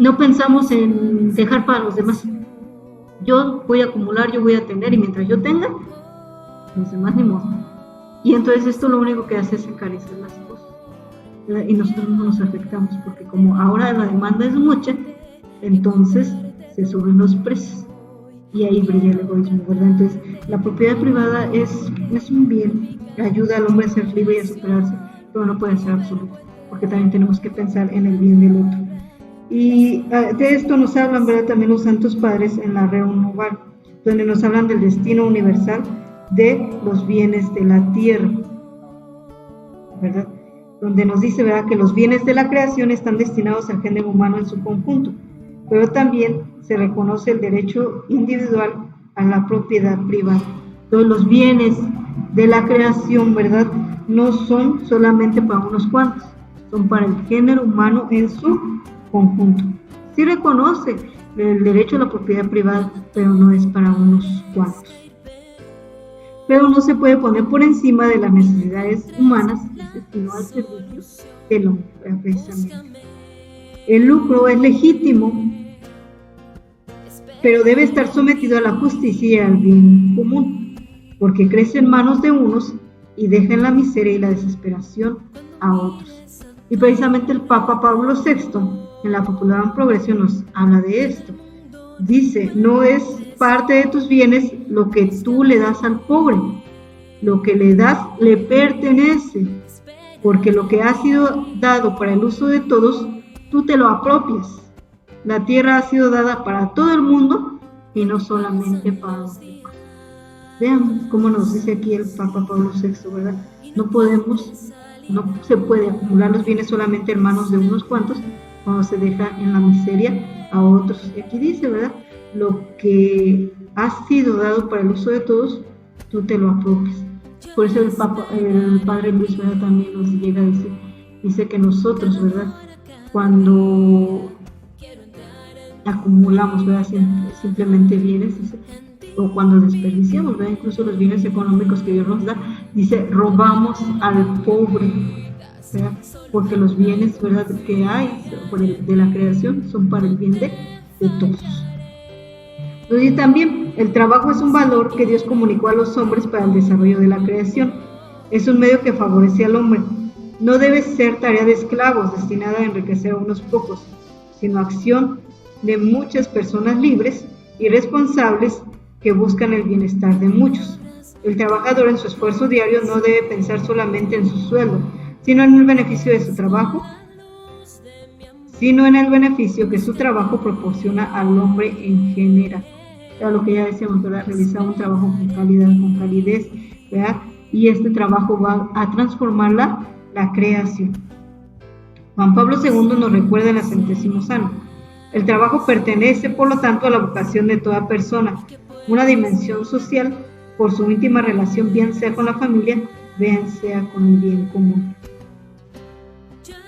Speaker 1: No pensamos en dejar para los demás. Yo voy a acumular, yo voy a tener, y mientras yo tenga, los demás ni modo. Y entonces esto lo único que hace es encarecer las cosas, ¿verdad?, y nosotros no nos afectamos, porque como ahora la demanda es mucha, entonces se suben los precios y ahí brilla el egoísmo, ¿verdad? Entonces la propiedad privada es un bien, ayuda al hombre a ser libre y a superarse, pero no puede ser absoluto, porque también tenemos que pensar en el bien del otro. Y de esto nos hablan, ¿verdad?, también los santos padres en la Reunioval, donde nos hablan del destino universal de los bienes de la tierra, ¿verdad?, donde nos dice, ¿verdad?, que los bienes de la creación están destinados al género humano en su conjunto, pero también se reconoce el derecho individual a la propiedad privada. Todos los bienes de la creación, ¿verdad?, no son solamente para unos cuantos, son para el género humano en su conjunto. Sí reconoce el derecho a la propiedad privada, pero no es para unos cuantos. Pero no se puede poner por encima de las necesidades humanas, sino al servicio del hombre, precisamente. El lucro es legítimo, pero debe estar sometido a la justicia y al bien común, porque crece en manos de unos y deja en la miseria y la desesperación a otros. Y precisamente el Papa Pablo VI, en la Popular Progresión, nos habla de esto. Dice, no es parte de tus bienes lo que tú le das al pobre, lo que le das le pertenece, porque lo que ha sido dado para el uso de todos, tú te lo apropias. La tierra ha sido dada para todo el mundo y no solamente para los ricos. Vean cómo nos dice aquí el Papa Pablo VI, ¿verdad? No se puede acumular los bienes solamente en manos de unos cuantos cuando se deja en la miseria a otros. Y aquí dice, ¿verdad?, lo que ha sido dado para el uso de todos, tú te lo apropias. Por eso el Padre Luis, ¿verdad?, también nos llega a decir, dice que nosotros, ¿verdad?, cuando acumulamos, ¿verdad?, simplemente bienes, dice, o cuando desperdiciamos, ¿verdad?, incluso los bienes económicos que Dios nos da, dice, robamos al pobre, ¿verdad?, porque los bienes, ¿verdad?, que hay de la creación son para el bien de todos. Y también el trabajo es un valor que Dios comunicó a los hombres para el desarrollo de la creación. Es un medio que favorece al hombre. No debe ser tarea de esclavos destinada a enriquecer a unos pocos, sino acción de muchas personas libres y responsables que buscan el bienestar de muchos. El trabajador en su esfuerzo diario no debe pensar solamente en su sueldo, sino en el beneficio de su trabajo, sino en el beneficio que su trabajo proporciona al hombre en general. Era lo que ya decíamos, ¿verdad? Realizar un trabajo con calidad, con calidez, ¿verdad? Y este trabajo va a transformar la creación. Juan Pablo II nos recuerda en la Centésimo Ano: el trabajo pertenece, por lo tanto, a la vocación de toda persona, una dimensión social por su íntima relación, bien sea con la familia, bien sea con el bien común.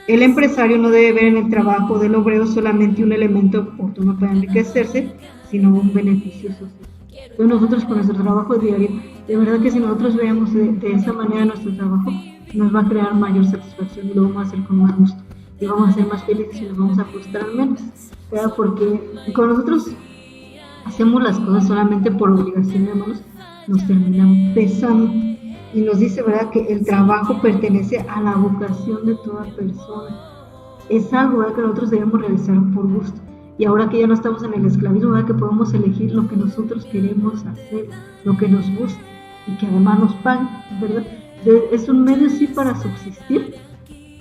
Speaker 1: El empresario no debe ver en el trabajo del obrero solamente un elemento oportuno para enriquecerse, sino un beneficio social. Entonces nosotros con nuestro trabajo diario, de verdad que si nosotros veamos de esa manera nuestro trabajo, nos va a crear mayor satisfacción y lo vamos a hacer con más gusto. Y vamos a ser más felices y nos vamos a frustrar menos, ¿verdad? Porque cuando nosotros hacemos las cosas solamente por obligación, hermanos, nos terminan pesando. Y nos dice, ¿verdad?, que el trabajo pertenece a la vocación de toda persona. Es algo, ¿verdad?, que nosotros debemos realizar por gusto. Y ahora que ya no estamos en el esclavismo, ¿verdad?, que podemos elegir lo que nosotros queremos hacer, lo que nos guste y que además nos paguen, ¿verdad? Es un medio sí para subsistir,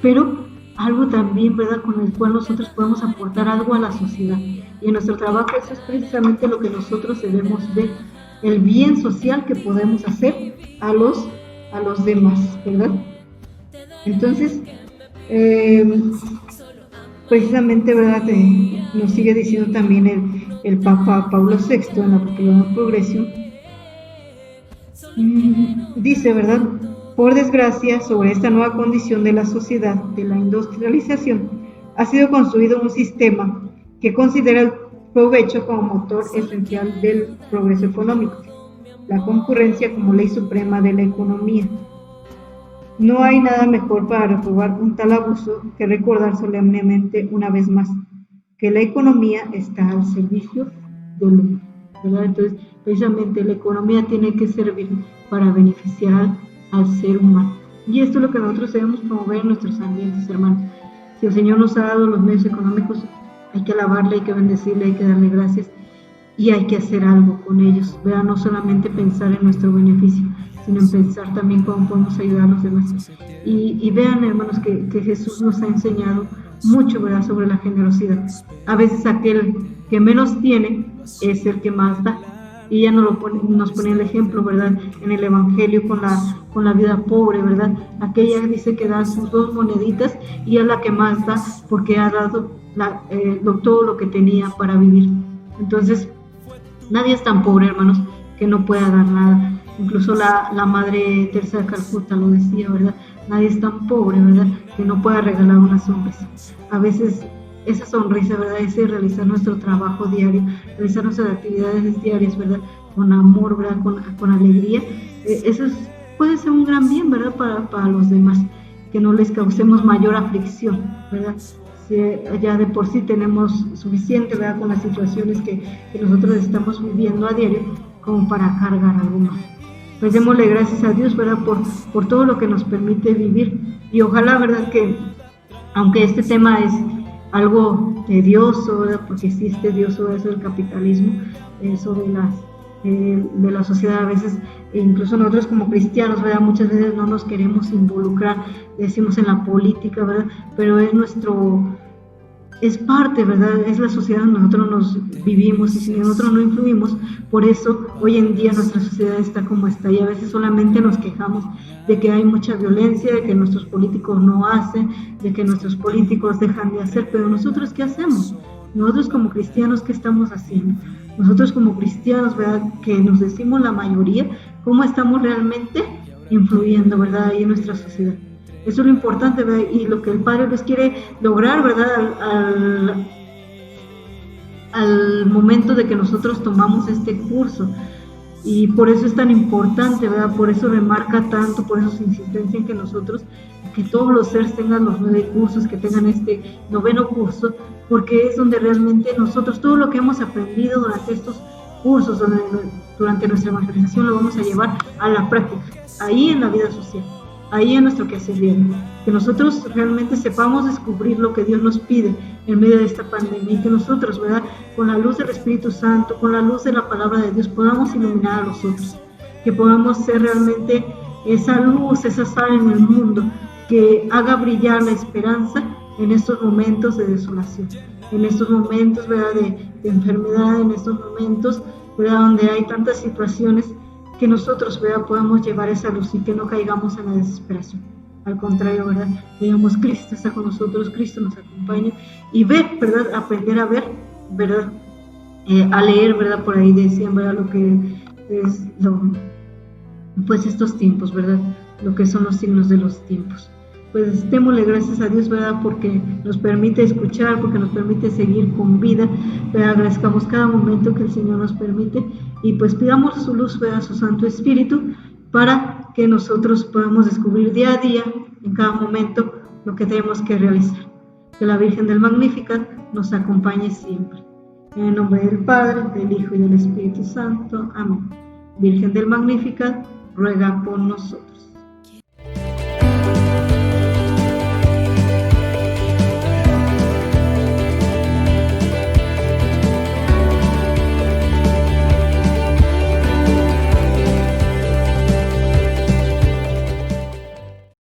Speaker 1: pero algo también, ¿verdad?, con el cual nosotros podemos aportar algo a la sociedad. Y en nuestro trabajo eso es precisamente lo que nosotros debemos ver, el bien social que podemos hacer a los demás, ¿verdad? Entonces, precisamente, ¿verdad?, nos sigue diciendo también el Papa Pablo VI en la Proclamación Progressio, dice, ¿verdad?, por desgracia, sobre esta nueva condición de la sociedad, de la industrialización, ha sido construido un sistema que considera el provecho como motor esencial del progreso económico, la concurrencia como ley suprema de la economía. No hay nada mejor para reprobar un tal abuso que recordar solemnemente una vez más que la economía está al servicio del hombre, ¿verdad? Entonces, precisamente la economía tiene que servir para beneficiar al ser humano. Y esto es lo que nosotros debemos promover en nuestros ambientes, hermanos. Si el Señor nos ha dado los medios económicos, hay que alabarle, hay que bendecirle, hay que darle gracias y hay que hacer algo con ellos, ¿verdad? No solamente pensar en nuestro beneficio, sino en pensar también cómo podemos ayudar a los demás. Y vean, hermanos, que Jesús nos ha enseñado mucho, ¿verdad?, sobre la generosidad. A veces aquel que menos tiene es el que más da. Y ya nos pone el ejemplo, ¿verdad?, en el Evangelio con la vida pobre, ¿verdad? Aquella dice que da sus 2 moneditas y es la que más da porque ha dado todo lo que tenía para vivir. Entonces, nadie es tan pobre, hermanos, que no pueda dar nada. Incluso la Madre Teresa de Calcuta lo decía, ¿verdad? Nadie es tan pobre, ¿verdad?, que no pueda regalar una sonrisa. A veces esa sonrisa, ¿verdad?, ese realizar nuestro trabajo diario, realizar nuestras actividades diarias, ¿verdad?, con amor, ¿verdad?, con alegría, eso puede ser un gran bien, ¿verdad?, para los demás, que no les causemos mayor aflicción, ¿verdad? Si ya de por sí tenemos suficiente, ¿verdad?, con las situaciones que nosotros estamos viviendo a diario, como para cargar algo más. Pues démosle gracias a Dios, ¿verdad?, por todo lo que nos permite vivir. Y ojalá, ¿verdad?, que aunque este tema es algo tedioso, ¿verdad?, porque sí es tedioso eso del capitalismo, eso de la sociedad a veces, incluso nosotros como cristianos, ¿verdad?, muchas veces no nos queremos involucrar, decimos en la política, ¿verdad?, pero es parte, ¿verdad?, es la sociedad donde nosotros nos vivimos y si nosotros no influimos, por eso hoy en día nuestra sociedad está como está y a veces solamente nos quejamos de que hay mucha violencia, de que nuestros políticos no hacen, de que nuestros políticos dejan de hacer, pero nosotros ¿qué hacemos? Nosotros como cristianos, ¿qué estamos haciendo? Nosotros como cristianos, ¿verdad?, que nos decimos la mayoría, ¿cómo estamos realmente influyendo, ¿verdad?, ahí en nuestra sociedad? Eso es lo importante, ¿verdad?, y lo que el Padre les quiere lograr, ¿verdad?, al momento de que nosotros tomamos este curso. Y por eso es tan importante, ¿verdad?, por eso remarca tanto, por eso su insistencia en que nosotros, que todos los seres tengan los 9 cursos, que tengan este 9º curso, porque es donde realmente nosotros, todo lo que hemos aprendido durante estos cursos, durante nuestra evangelización, lo vamos a llevar a la práctica, ahí en la vida social, ahí en nuestro quehacer diario, que nosotros realmente sepamos descubrir lo que Dios nos pide en medio de esta pandemia, y que nosotros, ¿verdad?, con la luz del Espíritu Santo, con la luz de la palabra de Dios, podamos iluminar a los otros, que podamos ser realmente esa luz, esa sal en el mundo, que haga brillar la esperanza en estos momentos de desolación, en estos momentos, ¿verdad?, de enfermedad, en estos momentos, ¿verdad?, donde hay tantas situaciones, que nosotros, ¿verdad?, podamos llevar esa luz y que no caigamos en la desesperación. Al contrario, ¿verdad?, digamos, Cristo está con nosotros, Cristo nos acompaña, y ver, ¿verdad?, aprender a ver, ¿verdad?, a leer, ¿verdad?, por ahí decían, ¿verdad?, lo que es pues estos tiempos, ¿verdad?, lo que son los signos de los tiempos. Pues démosle gracias a Dios, ¿verdad?, porque nos permite escuchar, porque nos permite seguir con vida, ¿verdad? Agradezcamos cada momento que el Señor nos permite, y pues pidamos su luz, ¿verdad?, su Santo Espíritu, para que nosotros podamos descubrir día a día, en cada momento, lo que tenemos que realizar. Que la Virgen del Magnificat nos acompañe siempre. En el nombre del Padre, del Hijo y del Espíritu Santo. Amén. Virgen del Magnificat, ruega por nosotros.